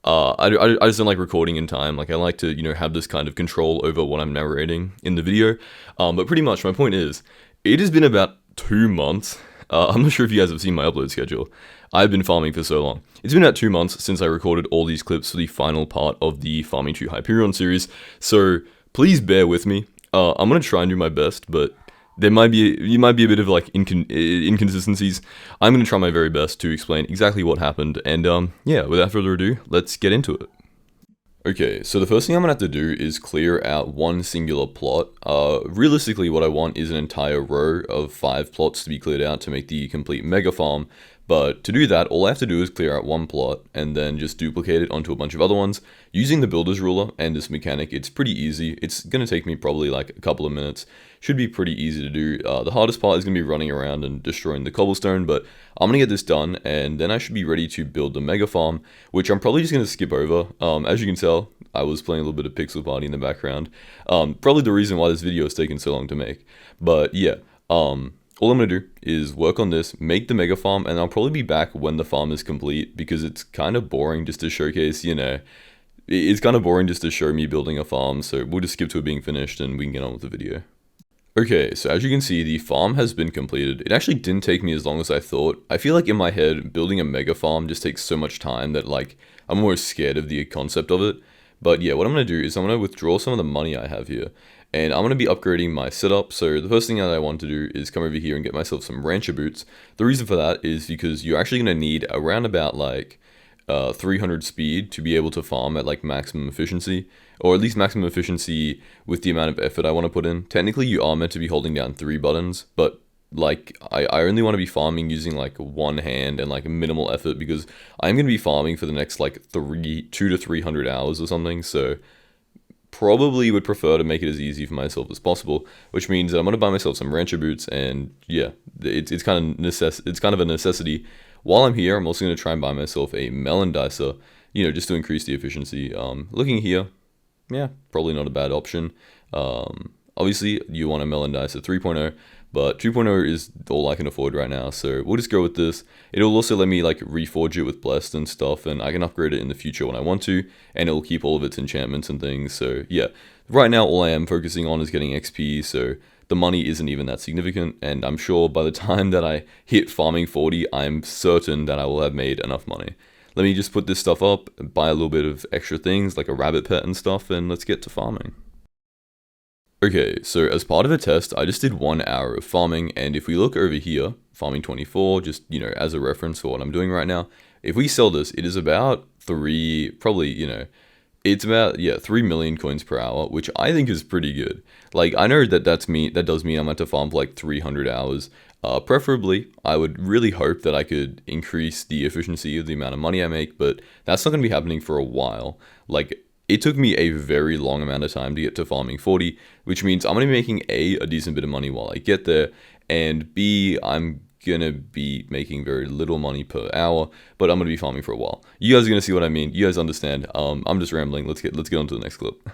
I just don't like recording in time. Like, I like to, have this kind of control over what I'm narrating in the video. But pretty much my point is, it has been about 2 months. I'm not sure if you guys have seen my upload schedule. I've been farming for so long. It's been about 2 months since I recorded all these clips for the final part of the Farming to Hyperion series, so please bear with me. I'm gonna try and do my best, but you might be a bit of like inconsistencies. I'm gonna try my very best to explain exactly what happened, and yeah, without further ado, let's get into it. Okay, so the first thing I'm gonna have to do is clear out one singular plot. Realistically, what I want is an entire row of 5 plots to be cleared out to make the complete mega farm. But to do that, all I have to do is clear out one plot and then just duplicate it onto a bunch of other ones. Using the builder's ruler and this mechanic, it's pretty easy. It's gonna take me probably like a couple of minutes. Should be pretty easy to do. The hardest part is gonna be running around and destroying the cobblestone, but I'm gonna get this done and then I should be ready to build the mega farm, which I'm probably just gonna skip over. As you can tell, I was playing a little bit of Pixel Party in the background. Probably the reason why this video has taken so long to make. But yeah, all I'm going to do is work on this, make the mega farm, and I'll probably be back when the farm is complete because it's kind of boring just to showcase, it's kind of boring just to show me building a farm, so we'll just skip to it being finished and we can get on with the video. Okay, so as you can see, the farm has been completed. It actually didn't take me as long as I thought. I feel like in my head, building a mega farm just takes so much time that like, I'm almost scared of the concept of it. But yeah, what I'm going to do is I'm going to withdraw some of the money I have here. And I'm going to be upgrading my setup. So the first thing that I want to do is come over here and get myself some rancher boots. The reason for that is because you're actually going to need around about like 300 speed to be able to farm at like maximum efficiency. Or at least maximum efficiency with the amount of effort I want to put in. Technically you are meant to be holding down 3 buttons. But like I only want to be farming using like one hand and like minimal effort because I'm going to be farming for the next like 2 to 300 hours or something. So probably would prefer to make it as easy for myself as possible, which means that I'm going to buy myself some rancher boots, and yeah, it's kind of a necessity. While I'm here, I'm also going to try and buy myself a melon dicer, just to increase the efficiency. Looking here, yeah, probably not a bad option. Obviously, you want a melon dicer 3.0, but 2.0 is all I can afford right now, so we'll just go with this. It'll also let me like reforge it with blessed and stuff, and I can upgrade it in the future when I want to, and it'll keep all of its enchantments and things. So yeah, right now all I am focusing on is getting XP, so the money isn't even that significant, and I'm sure by the time that I hit farming 40, I'm certain that I will have made enough money. Let me just put this stuff up, buy a little bit of extra things like a rabbit pet and stuff, and let's get to farming. Okay, so as part of a test, I just did 1 hour of farming, and if we look over here, farming 24, just, as a reference for what I'm doing right now, if we sell this, it is about 3 million coins per hour, which I think is pretty good. Like, I know that that does mean I'm going to farm for like 300 hours. Preferably, I would really hope that I could increase the efficiency of the amount of money I make, but that's not going to be happening for a while. Like, it took me a very long amount of time to get to farming 40, which means I'm going to be making a decent bit of money while I get there, and B, I'm going to be making very little money per hour, but I'm going to be farming for a while. You guys are going to see what I mean. You guys understand. I'm just rambling. Let's get on to the next clip.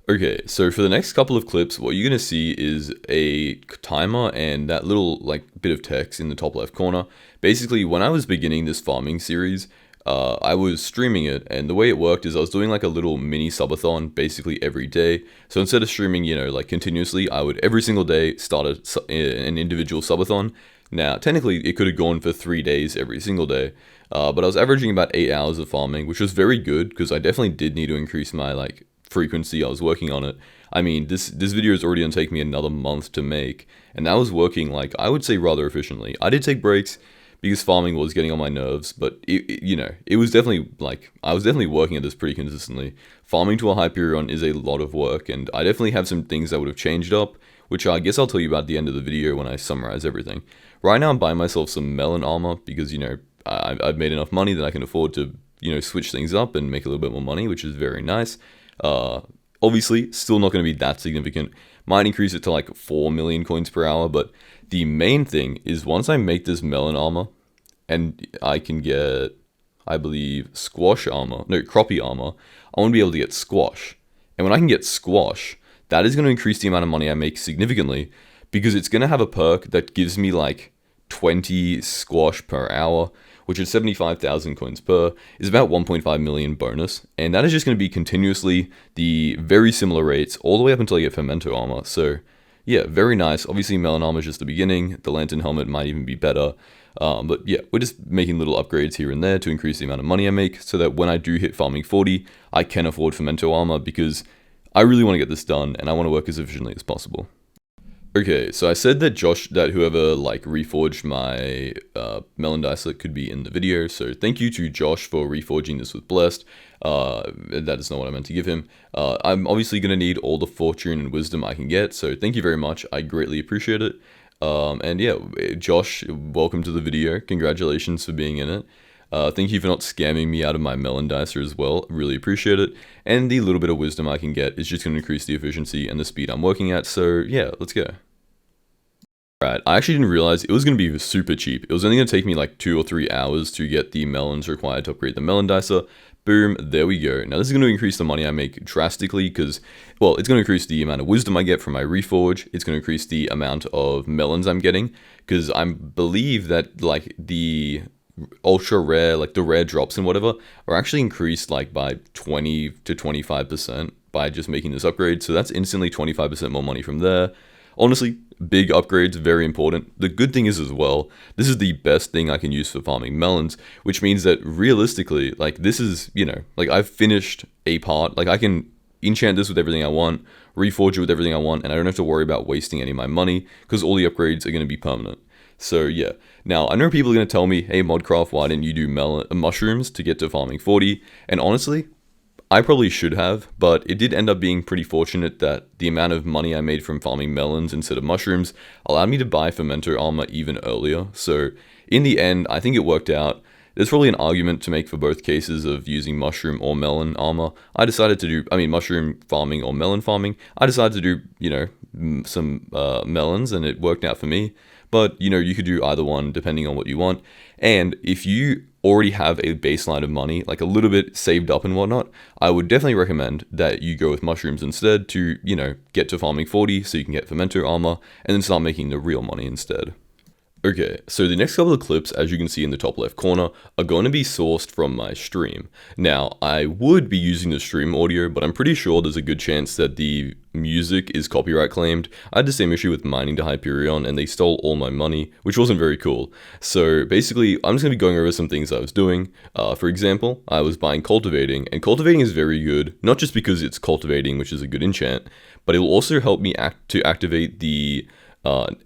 Okay, so for the next couple of clips, what you're going to see is a timer and that little like bit of text in the top left corner. Basically, when I was beginning this farming series, I was streaming it, and the way it worked is I was doing like a little mini subathon basically every day. So instead of streaming, like continuously, I would every single day start an individual subathon. Now, technically, it could have gone for 3 days every single day, but I was averaging about 8 hours of farming, which was very good because I definitely did need to increase my like frequency. I was working on it. I mean, this video is already going to take me another month to make, and that was working like I would say rather efficiently. I did take breaks because farming was getting on my nerves, but it was definitely like I was definitely working at this pretty consistently. Farming to a Hyperion is a lot of work, and I definitely have some things that would have changed up, which I guess I'll tell you about at the end of the video when I summarize everything. Right now I'm buying myself some melon armor because I've made enough money that I can afford to switch things up and make a little bit more money, which is very nice. Obviously, still not going to be that significant. Might increase it to like 4 million coins per hour, but the main thing is once I make this melon armor, and I can get, I believe, croppy armor, I want to be able to get squash. And when I can get squash, that is going to increase the amount of money I make significantly, because it's going to have a perk that gives me like 20 squash per hour, which is 75,000 coins per, is about 1.5 million bonus. And that is just going to be continuously the very similar rates all the way up until I get Fermento armor. So yeah, very nice. Obviously, melon armor is just the beginning. The lantern helmet might even be better. But yeah, we're just making little upgrades here and there to increase the amount of money I make so that when I do hit farming 40, I can afford Fermento armor because I really want to get this done and I want to work as efficiently as possible. Okay, so I said that whoever like reforged my melon dicer could be in the video. So thank you to Josh for reforging this with Blessed. That is not what I meant to give him. I'm obviously going to need all the fortune and wisdom I can get. So thank you very much. I greatly appreciate it. And yeah, Josh, welcome to the video. Congratulations for being in it. Thank you for not scamming me out of my melon dicer as well. Really appreciate it. And the little bit of wisdom I can get is just going to increase the efficiency and the speed I'm working at. So yeah, let's go. Right, I actually didn't realize it was going to be super cheap. It was only going to take me like 2 or 3 hours to get the melons required to upgrade the melon dicer. Boom, there we go. Now this is going to increase the money I make drastically because, well, it's going to increase the amount of wisdom I get from my reforge. It's going to increase the amount of melons I'm getting because I believe that like the ultra rare, like the rare drops and whatever, are actually increased like by 20 to 25% by just making this upgrade. So that's instantly 25% more money from there. Honestly, big upgrades, very important. The good thing is as well, this is the best thing I can use for farming melons, which means that realistically, like this is, like I've finished a part, like I can enchant this with everything I want, reforge it with everything I want, and I don't have to worry about wasting any of my money because all the upgrades are going to be permanent. So yeah, now I know people are going to tell me, hey Modcraft, why didn't you do mushrooms to get to farming 40? And honestly, I probably should have, but it did end up being pretty fortunate that the amount of money I made from farming melons instead of mushrooms allowed me to buy Fermento armor even earlier. So in the end, I think it worked out. There's probably an argument to make for both cases of using mushroom or melon armor. I decided to do, mushroom farming or melon farming. I decided to do, some melons, and it worked out for me. But, you could do either one depending on what you want. And if you already have a baseline of money, like a little bit saved up and whatnot, I would definitely recommend that you go with mushrooms instead to, get to farming 40 so you can get Fermento armor and then start making the real money instead. Okay, so the next couple of clips, as you can see in the top left corner, are going to be sourced from my stream. Now, I would be using the stream audio, but I'm pretty sure there's a good chance that the music is copyright claimed. I had the same issue with mining to Hyperion, and they stole all my money, which wasn't very cool. So basically, I'm just going to be going over some things I was doing. For example, I was buying cultivating, and cultivating is very good, not just because it's cultivating, which is a good enchant, but it will also help me activate the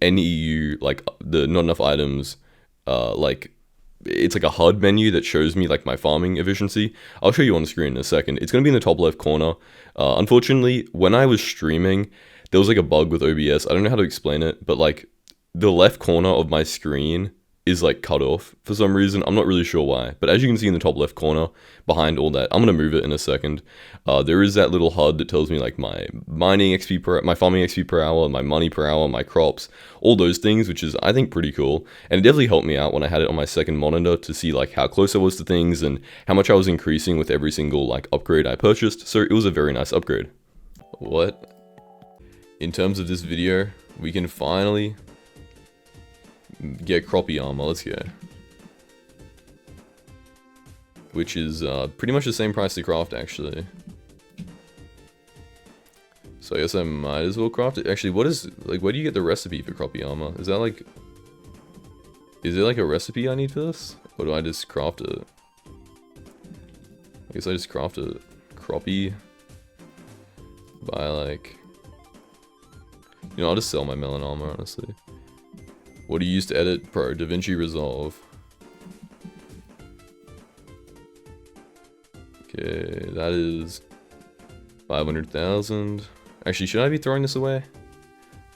NEU, like the not enough items, like it's like a HUD menu that shows me like my farming efficiency. I'll show you on the screen in a second. It's going to be in the top left corner. Unfortunately, when I was streaming, there was like a bug with OBS. I don't know how to explain it, but like the left corner of my screen is like cut off for some reason. I'm not really sure why, but as you can see in the top left corner behind all that, I'm going to move it in a second. There is that little HUD that tells me like my mining XP my farming XP per hour, my money per hour, my crops, all those things, which is I think pretty cool. And it definitely helped me out when I had it on my second monitor to see like how close I was to things and how much I was increasing with every single like upgrade I purchased. So it was a very nice upgrade. What? In terms of this video, we can finally get croppy armor. Let's go. Which is pretty much the same price to craft, actually. So I guess I might as well craft it. Actually, what is, like, where do you get the recipe for croppy armor? Is that like, is there like a recipe I need for this? Or do I just craft it? I guess I just craft it. Croppy. By like, you know, I'll just sell my melon armor, honestly. What do you use to edit? Pro, DaVinci Resolve. Okay, that is 500,000. Actually, should I be throwing this away?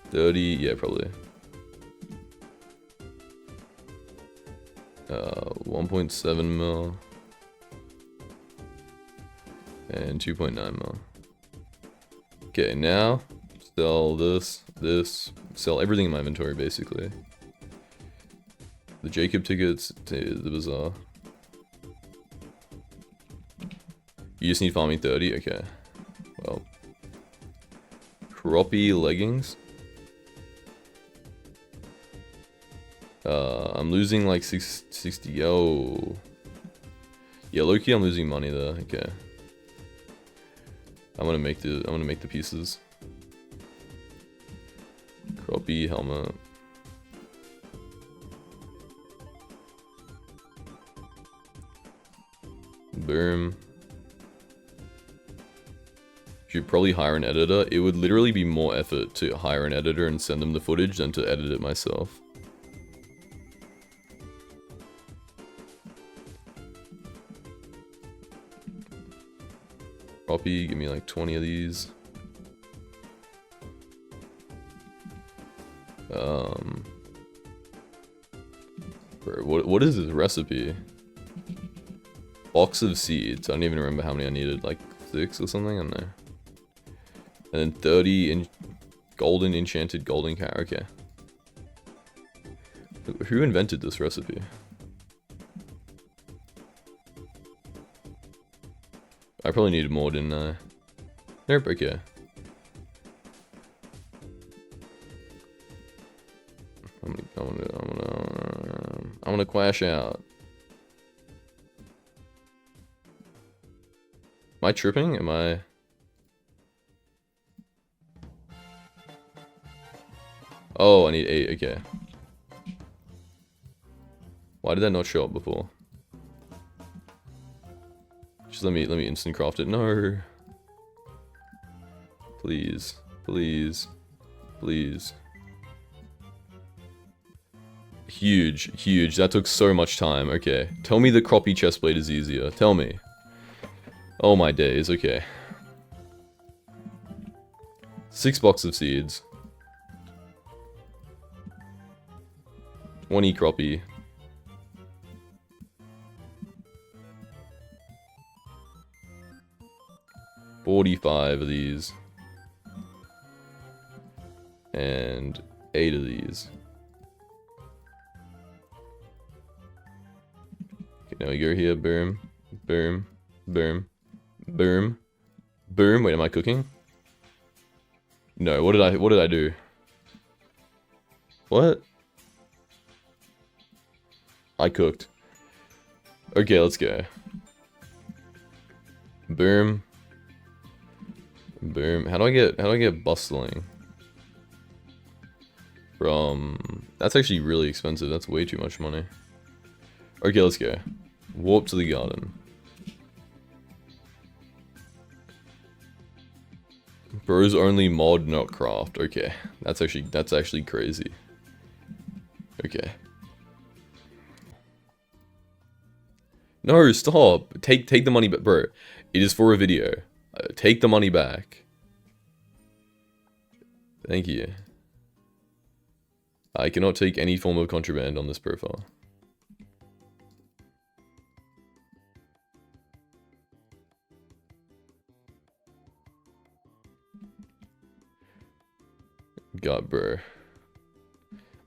30, yeah, probably. 1.7 mil. And 2.9 mil. Okay, now sell this, sell everything in my inventory, basically. The Jacob tickets to the bazaar. You just need farming 30? Okay. Well. Croppy leggings. I'm losing like 60. Oh. Yeah, low-key I'm losing money there. Okay. I'm gonna make the pieces. Croppy helmet. Boom. Should probably hire an editor. It would literally be more effort to hire an editor and send them the footage than to edit it myself. Croppy, give me like 20 of these. Bro, what is this recipe? Box of seeds. I don't even remember how many I needed. Like 6 or something? I don't know. And then 30 in golden enchanted golden carrot. Okay. Who invented this recipe? I probably needed more, didn't I? Nope, okay. I'm gonna quash out. Am I tripping? Am I? Oh, I need 8, okay. Why did that not show up before? Just let me instant craft it. No. Please. Please. Please. Huge. Huge. That took so much time. Okay. Tell me the croppy chestplate is easier. Tell me. Oh my days. Okay. 6 boxes of seeds. 20 croppy. $45 of these. And 8 of these. Okay, now we go here. Boom. Boom. Boom. Boom. Boom. Wait, am I cooking? No, what did I do? What? I cooked. Okay, let's go. Boom. Boom. How do I get bustling? From... That's actually really expensive. That's way too much money. Okay, let's go. Warp to the garden. Bros only mod, not craft. Okay. That's actually crazy. Okay. No, stop. Take the money back, bro. It is for a video. Take the money back. Thank you. I cannot take any form of contraband on this profile. God, bro.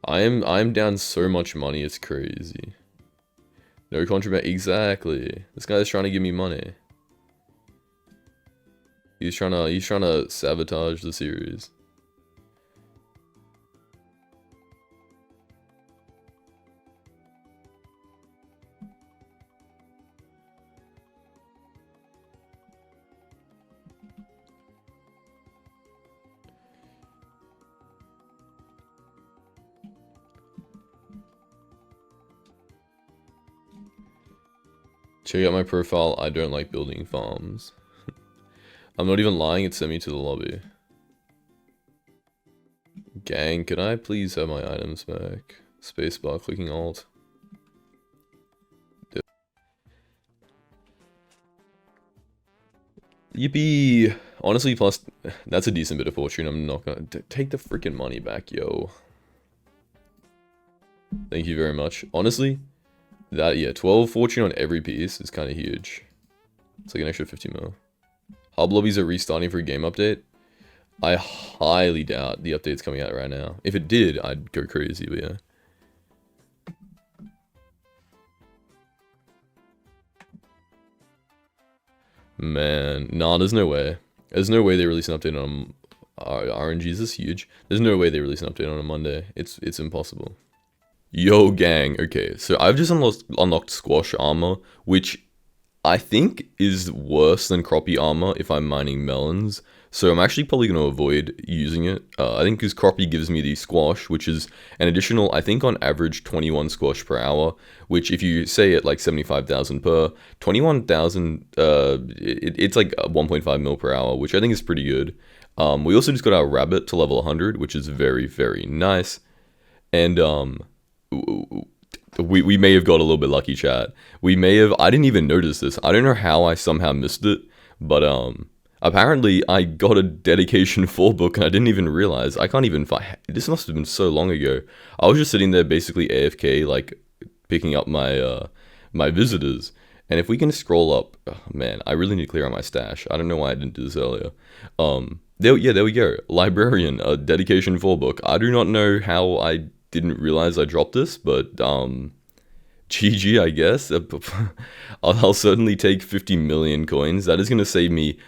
I'm down so much money, it's crazy. No contraband, exactly. This guy's trying to give me money. He's trying to sabotage the series. Check out my profile. I don't like building farms. I'm not even lying, it sent me to the lobby. Gang, can I please have my items back? Spacebar, clicking alt. Yippee! Honestly, plus, that's a decent bit of fortune. I'm not gonna take the freaking money back, yo. Thank you very much. Honestly, yeah, 12 fortune on every piece is kind of huge. It's like an extra 50 mil. Hub lobbies are restarting for a game update. I highly doubt the update's coming out right now. If it did, I'd go crazy, but yeah. Man, nah, there's no way. There's no way they release an update on RNGs is huge. There's no way they release an update on a Monday. It's impossible. Yo, gang. Okay, so I've just unlocked squash armor, which I think is worse than crappie armor if I'm mining melons. So I'm actually probably going to avoid using it. I think because crappie gives me the squash, which is an additional, I think on average, 21 squash per hour. Which if you say it like 75,000 per, 21,000, it's like 1.5 mil per hour, which I think is pretty good. We also just got our rabbit to level 100, which is very, very nice. And we may have got a little bit lucky, chat. We may have, I didn't even notice this. I don't know how I somehow missed it, but apparently I got a dedication 4 book and I didn't even realize. I can't even find, this must have been so long ago. I was just sitting there basically AFK, like picking up my my visitors. And if we can scroll up, oh, man, I really need to clear out my stash. I don't know why I didn't do this earlier. There we go. Librarian, a dedication 4 book. I do not know how I didn't realize I dropped this, but GG, I guess. I'll certainly take 50 million coins. That is going to save me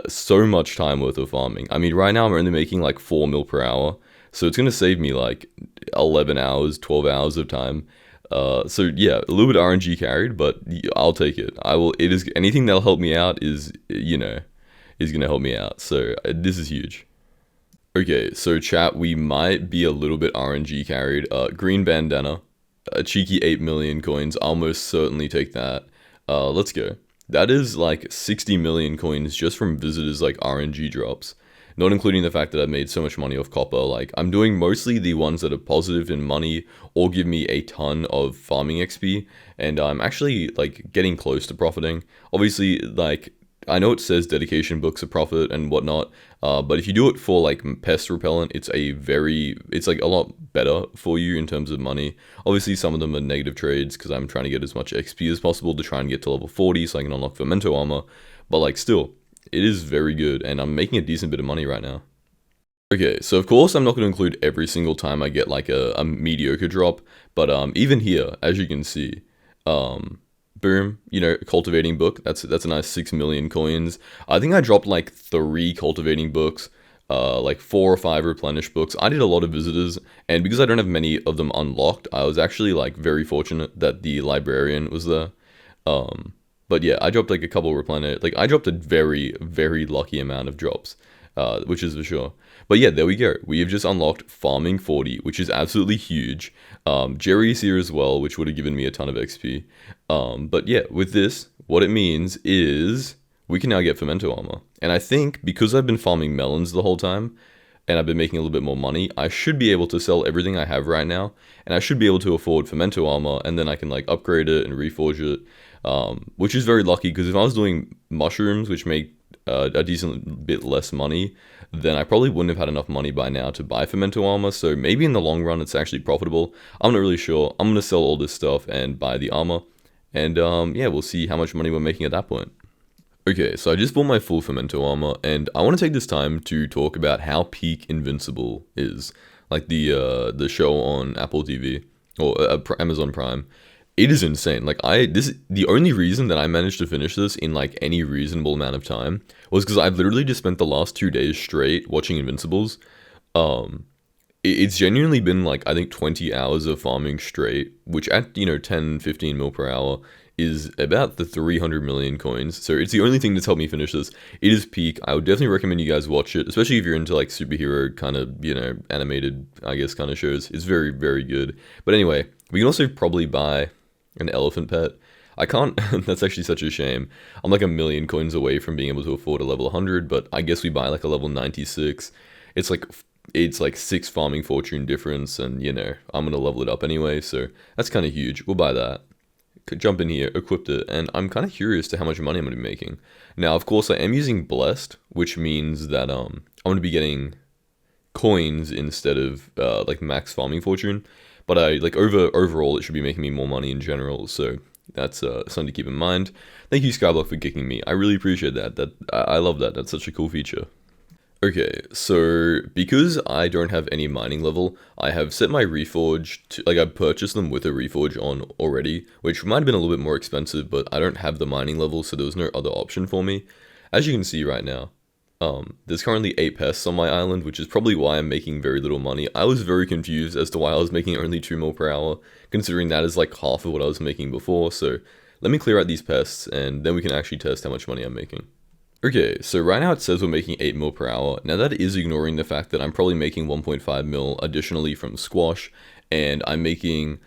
so much time worth of farming. I mean, right now I'm only making like 4 mil per hour, so it's going to save me like 11 hours, 12 hours of time. So yeah, a little bit RNG carried, but I'll take it. It is anything that'll help me out is, you know, is going to help me out. So this is huge. Okay, so chat, we might be a little bit RNG carried. Green bandana, a cheeky 8 million coins. I'll most certainly take that. Let's go. That is like 60 million coins just from visitors like RNG drops. Not including the fact that I've made so much money off copper. Like, I'm doing mostly the ones that are positive in money or give me a ton of farming XP. And I'm actually, like, getting close to profiting. Obviously, like, I know it says dedication books are profit and whatnot. But if you do it for, like, pest repellent, it's like a lot better for you in terms of money. Obviously, some of them are negative trades because I'm trying to get as much XP as possible to try and get to level 40 so I can unlock Fermento armor. But, like, still, it is very good, and I'm making a decent bit of money right now. Okay, so of course I'm not going to include every single time I get like a mediocre drop, but even here, as you can see, boom, you know, cultivating book, that's a nice 6 million coins. I think I dropped like 3 cultivating books, like 4 or 5 replenished books. I did a lot of visitors, and because I don't have many of them unlocked, I was actually like very fortunate that the librarian was there. But yeah, I dropped like a couple replenished, like I dropped a very, very lucky amount of drops, which is for sure. But yeah, there we go. We have just unlocked Farming 40, which is absolutely huge. Jerry's here as well, which would have given me a ton of XP. But yeah, with this, what it means is we can now get Fermento armor. And I think because I've been farming melons the whole time, and I've been making a little bit more money, I should be able to sell everything I have right now, and I should be able to afford Fermento armor, and then I can like upgrade it and reforge it. Which is very lucky, because if I was doing mushrooms, which make a decent bit less money, then I probably wouldn't have had enough money by now to buy Fermento armor, so maybe in the long run it's actually profitable. I'm not really sure. I'm going to sell all this stuff and buy the armor, and yeah, we'll see how much money we're making at that point. Okay, so I just bought my full Fermento armor, and I want to take this time to talk about how peak Invincible is, like the show on Apple TV, or Amazon Prime. It is insane. Like the only reason that I managed to finish this in like any reasonable amount of time was because I've literally just spent the last 2 days straight watching Invincibles. Um, it's genuinely been like I think 20 hours of farming straight, which at 10, 15 mil per hour is about the 300 million coins. So it's the only thing that's helped me finish this. It is peak. I would definitely recommend you guys watch it, especially if you're into like superhero kind of, animated, I guess, kind of shows. It's very, very good. But anyway, we can also probably buy an elephant pet. I can't, that's actually such a shame. I'm like a million coins away from being able to afford a level 100, but I guess we buy like a level 96. It's like 6 farming fortune difference, and I'm gonna level it up anyway, so that's kind of huge. We'll buy that. Could jump in here, equipped it, and I'm kind of curious to how much money I'm gonna be making. Now, of course, I am using blessed, which means that I'm gonna be getting coins instead of like max farming fortune. But overall, it should be making me more money in general. So that's something to keep in mind. Thank you, Skyblock, for kicking me. I really appreciate that. I love that. That's such a cool feature. Okay, so because I don't have any mining level, I have set my reforge to, like, I purchased them with a reforge on already, which might have been a little bit more expensive, but I don't have the mining level, so there was no other option for me. As you can see right now, there's currently 8 pests on my island, which is probably why I'm making very little money. I was very confused as to why I was making only 2 mil per hour, considering that is like half of what I was making before, so let me clear out these pests, and then we can actually test how much money I'm making. Okay, so right now it says we're making 8 mil per hour. Now that is ignoring the fact that I'm probably making 1.5 mil additionally from squash, and I'm making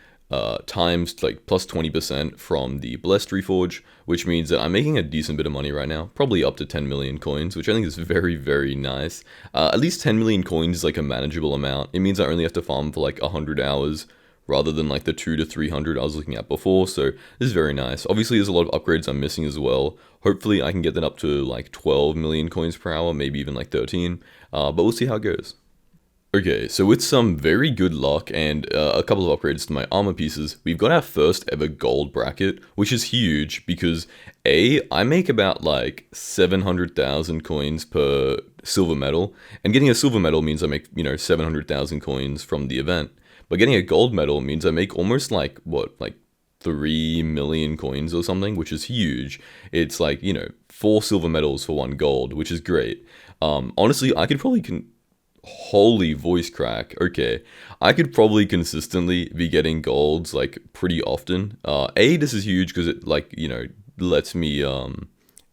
times like plus 20% from the blessed reforge, which means that I'm making a decent bit of money right now, probably up to 10 million coins, which I think is very, very nice. At least 10 million coins is like a manageable amount. It means I only have to farm for like 100 hours rather than like the 2 to 300 I was looking at before, so this is very nice. Obviously there's a lot of upgrades I'm missing as well. Hopefully I can get that up to like 12 million coins per hour, maybe even like 13, but we'll see how it goes. Okay, so with some very good luck and a couple of upgrades to my armor pieces, we've got our first ever gold bracket, which is huge because I make about like 700,000 coins per silver medal, and getting a silver medal means I make, 700,000 coins from the event. But getting a gold medal means I make almost like, 3 million coins or something, which is huge. It's like, 4 silver medals for 1 gold, which is great. Honestly, I could probably holy voice crack. Okay, I could probably consistently be getting golds like pretty often. This is huge because it lets me it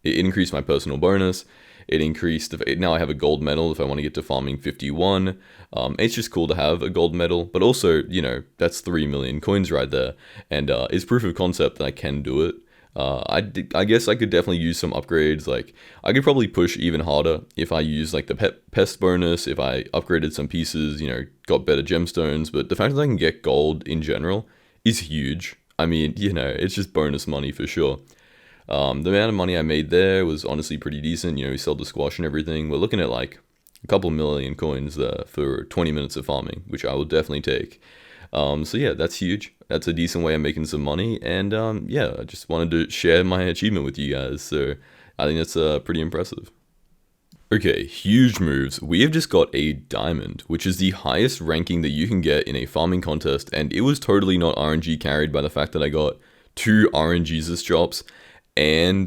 increased my personal bonus. It increased, now I have a gold medal if I want to get to farming 51. It's just cool to have a gold medal, but also, that's 3 million coins right there. And it's proof of concept that I can do it. I guess I could definitely use some upgrades. Like, I could probably push even harder if I use like the pest bonus, if I upgraded some pieces, got better gemstones. But the fact that I can get gold in general is huge. I mean, it's just bonus money for sure. The amount of money I made there was honestly pretty decent. We sold the squash and everything. We're looking at like a couple million coins there for 20 minutes of farming, which I will definitely take. So yeah, that's huge. That's a decent way of making some money. And yeah, I just wanted to share my achievement with you guys. So I think that's pretty impressive. Okay, huge moves. We have just got a diamond, which is the highest ranking that you can get in a farming contest. And it was totally not RNG carried by the fact that I got 2 RNGesus drops and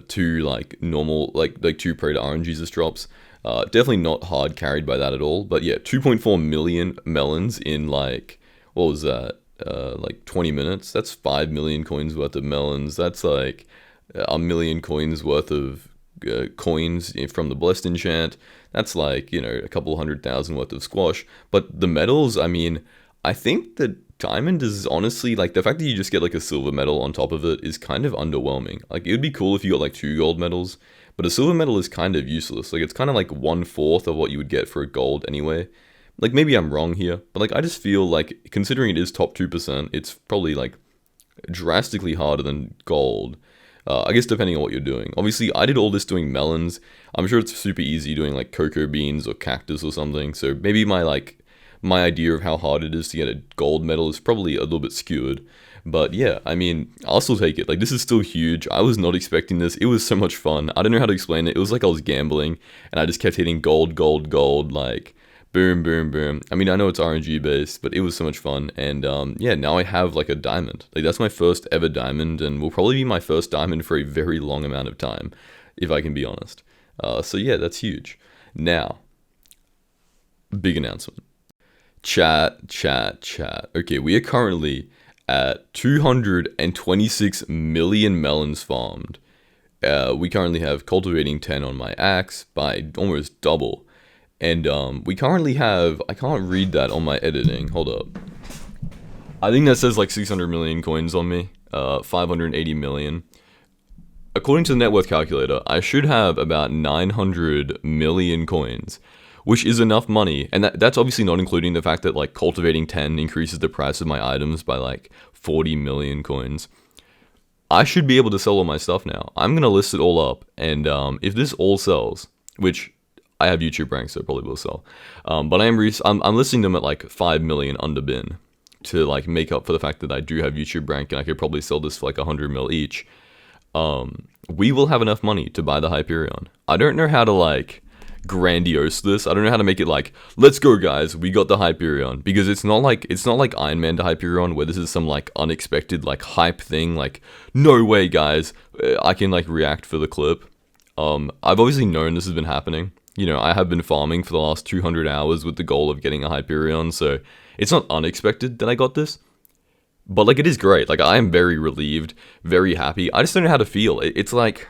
2 like normal, like 2 Praetor RNGesus drops. Definitely not hard carried by that at all. But yeah, 2.4 million melons in like, what was that? Like 20 minutes. That's 5 million coins worth of melons. That's like a million coins worth of coins from the blessed enchant. That's like, a couple 100,000 worth of squash. But the medals, I mean, I think that diamond is honestly, like, the fact that you just get like a silver medal on top of it is kind of underwhelming. Like, it would be cool if you got like 2 gold medals, but a silver medal is kind of useless. Like, it's kind of like 1/4 of what you would get for a gold anyway. Like, maybe I'm wrong here, but like, I just feel like, considering it is top 2%, it's probably like drastically harder than gold. I guess depending on what you're doing. Obviously, I did all this doing melons. I'm sure it's super easy doing like cocoa beans or cactus or something. So maybe my idea of how hard it is to get a gold medal is probably a little bit skewed. But yeah, I mean, I'll still take it. Like, this is still huge. I was not expecting this. It was so much fun. I don't know how to explain it. It was like I was gambling and I just kept hitting gold, gold, gold, like Boom, boom, boom. I mean, I know it's RNG based, but it was so much fun. And yeah, now I have like a diamond. Like that's my first ever diamond, and will probably be my first diamond for a very long amount of time, if I can be honest. So yeah, that's huge. Now, big announcement. Chat, chat, chat. Okay, we are currently at 226 million melons farmed. We currently have cultivating 10 on my axe by almost double. And we currently have, I can't read that on my editing, hold up. I think that says like 600 million coins on me, 580 million. According to the net worth calculator, I should have about 900 million coins, which is enough money. And that's obviously not including the fact that like cultivating 10 increases the price of my items by like 40 million coins. I should be able to sell all my stuff now. I'm going to list it all up, and if this all sells, which I have YouTube ranks, so it probably will sell, but I'm listing them at like 5 million under bin to like make up for the fact that I do have YouTube rank, and I could probably sell this for like 100 mil each. We will have enough money to buy the Hyperion. I don't know how to like grandiose this. I don't know how to make it like, let's go guys, we got the Hyperion, because it's not like Iron Man to Hyperion where this is some like unexpected like hype thing, like no way guys, I can like react for the clip. I've obviously known this has been happening. You know, I have been farming for the last 200 hours with the goal of getting a Hyperion, so it's not unexpected that I got this. But like, it is great. Like, I am very relieved, very happy. I just don't know how to feel. It's like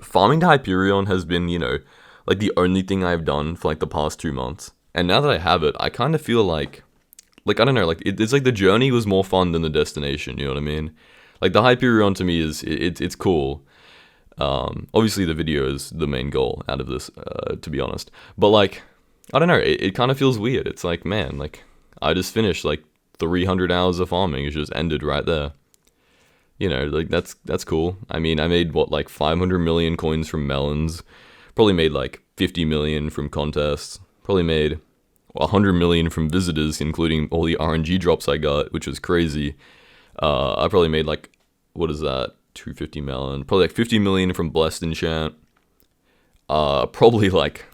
farming to Hyperion has been, you know, like the only thing I've done for like the past 2 months. And now that I have it, I kind of feel like I don't know, like it's like the journey was more fun than the destination, you know what I mean? Like the Hyperion to me is, it's cool. Obviously the video is the main goal out of this, to be honest. But like, I don't know, it kind of feels weird. It's like, man, like I just finished like 300 hours of farming. It just ended right there. You know, like that's cool. I mean, I made what, like 500 million coins from melons. Probably made like 50 million from contests. Probably made 100 million from visitors, including all the RNG drops I got, which was crazy. I probably made like, what is that? 250 million. Probably like 50 million from blessed enchant. Probably like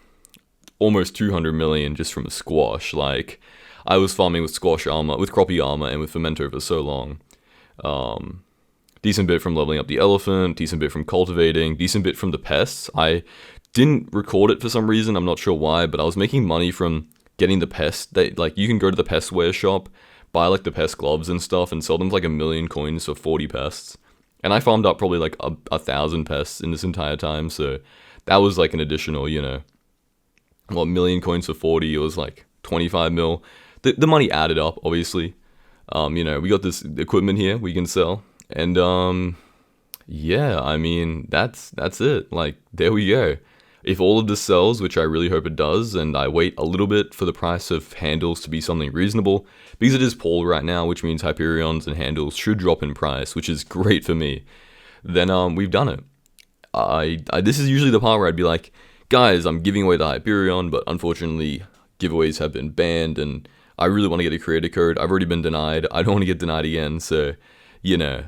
almost 200 million just from squash. Like, I was farming with squash armor, with crappie armor, and with fermento for so long. Decent bit from leveling up the elephant, decent bit from cultivating, decent bit from the pests. I didn't record it for some reason, I'm not sure why, but I was making money from getting the pests. Like, you can go to the pestware shop, buy like the pest gloves and stuff, and sell them for like 1,000,000 coins for 40 pests. And I farmed up probably like 1,000 pests in this entire time, so that was like an additional, you know, what, 1,000,000 coins for 40, it was like 25 mil. The money added up, obviously. You know, we got this equipment here we can sell, and yeah, I mean, that's it. Like, there we go. If all of this sells, which I really hope it does, and I wait a little bit for the price of handles to be something reasonable, because it is Paul right now, which means Hyperions and handles should drop in price, which is great for me, then we've done it. This is usually the part where I'd be like, guys, I'm giving away the Hyperion, but unfortunately, giveaways have been banned, and I really want to get a creator code. I've already been denied. I don't want to get denied again, so, you know,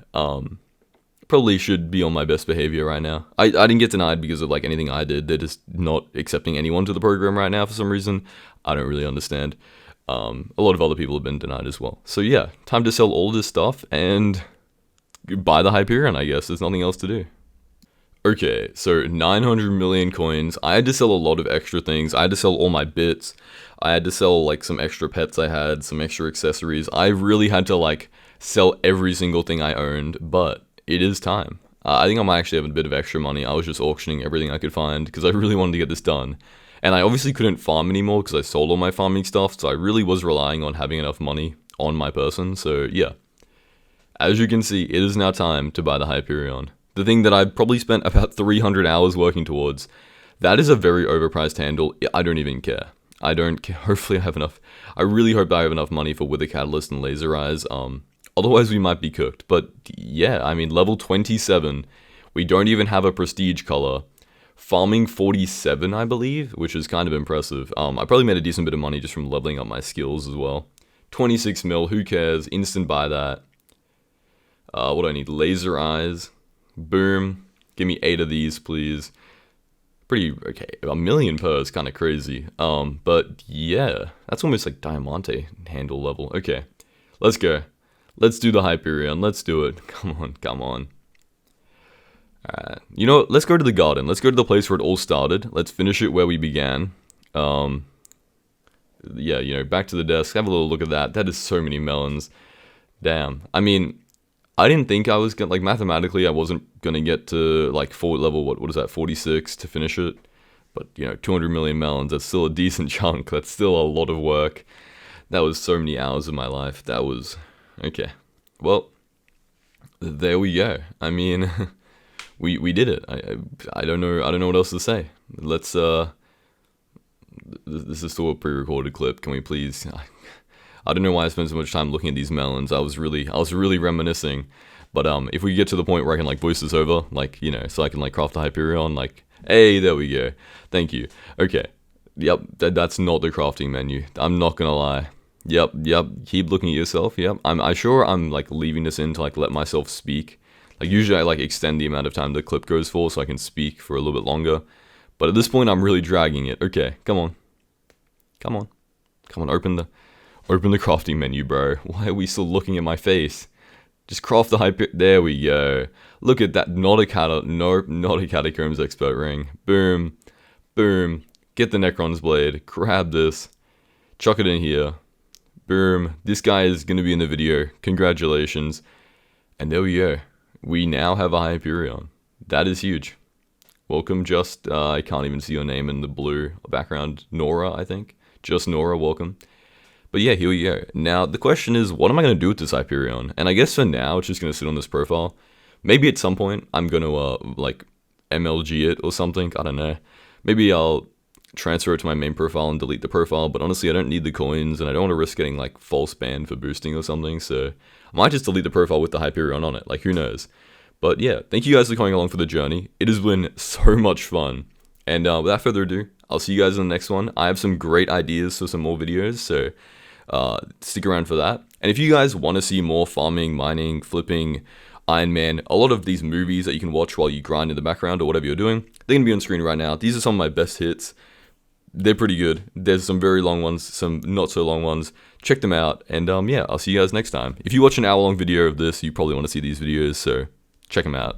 probably should be on my best behavior right now. I didn't get denied because of like anything I did. They're just not accepting anyone to the program right now for some reason. I don't really understand. A lot of other people have been denied as well. So yeah, time to sell all this stuff and buy the Hyperion, I guess. There's nothing else to do. Okay, so 900 million coins. I had to sell a lot of extra things. I had to sell all my bits. I had to sell like some extra pets I had, some extra accessories. I really had to like sell every single thing I owned, but it is time. I think I might actually have a bit of extra money. I was just auctioning everything I could find because I really wanted to get this done. And I obviously couldn't farm anymore because I sold all my farming stuff, so I really was relying on having enough money on my person. So yeah, as you can see, it is now time to buy the Hyperion. The thing that I've probably spent about 300 hours working towards. That is a very overpriced handle. I don't even care. I don't care. Hopefully I have enough. I really hope I have enough money for Wither Catalyst and Laser Eyes. Otherwise we might be cooked. But yeah, I mean, level 27. We don't even have a prestige color. Farming 47, I believe, which is kind of impressive. I probably made a decent bit of money just from leveling up my skills as well. 26 mil, who cares? Instant buy that. What do I need? Laser Eyes. Boom. Give me 8 of these, please. pretty okay. A million per is kind of crazy. But yeah, that's almost like Diamante handle level. Okay, let's go. Let's do the Hyperion. Let's do it. Come on, come on. Alright, you know what? Let's go to the garden. Let's go to the place where it all started. Let's finish it where we began. Yeah, you know, back to the desk. Have a little look at that. That is so many melons. Damn. I mean, I didn't think I was gonna, like, mathematically, I wasn't gonna get to, like, forward level, what is that, 46 to finish it? But, you know, 200 million melons, that's still a decent chunk. That's still a lot of work. That was so many hours of my life. That was, okay. Well, there we go. I mean... We did it. I don't know what else to say. Let's this is still a pre-recorded clip. Can we please? I don't know why I spent so much time looking at these melons. I was really reminiscing. But if we get to the point where I can like voice this over, like, you know, so I can like craft a Hyperion, like, hey, there we go. Thank you. Okay. Yep, that's not the crafting menu. I'm not gonna lie. Yep. Keep looking at yourself. Yep. I'm sure I'm like leaving this in to like let myself speak. Like, usually I like extend the amount of time the clip goes for so I can speak for a little bit longer. But at this point, I'm really dragging it. Okay, come on. Come on. Come on, open the crafting menu, bro. Why are we still looking at my face? Just craft the there we go. Look at that. Not a Catacombs expert ring. Boom. Boom. Get the Necron's blade. Grab this. Chuck it in here. Boom. This guy is going to be in the video. Congratulations. And there we go. We now have a Hyperion. That is huge. Welcome, just, I can't even see your name in the blue background. Nora, I think. Just Nora, welcome. But yeah, here we go. Now, the question is, what am I going to do with this Hyperion? And I guess for now, it's just going to sit on this profile. Maybe at some point, I'm going to, like, MLG it or something. I don't know. Maybe I'll transfer it to my main profile and delete the profile. But honestly, I don't need the coins, and I don't want to risk getting, like, false banned for boosting or something. So I might just delete the profile with the Hyperion on it. Like, who knows? But yeah, thank you guys for coming along for the journey. It has been so much fun. And without further ado, I'll see you guys in the next one. I have some great ideas for some more videos, so stick around for that. And if you guys want to see more farming, mining, flipping, Iron Man, a lot of these movies that you can watch while you grind in the background or whatever you're doing, they're going to be on screen right now. These are some of my best hits. They're pretty good. There's some very long ones, some not so long ones. Check them out. And yeah, I'll see you guys next time. If you watch an hour-long video of this, you probably want to see these videos, so check them out.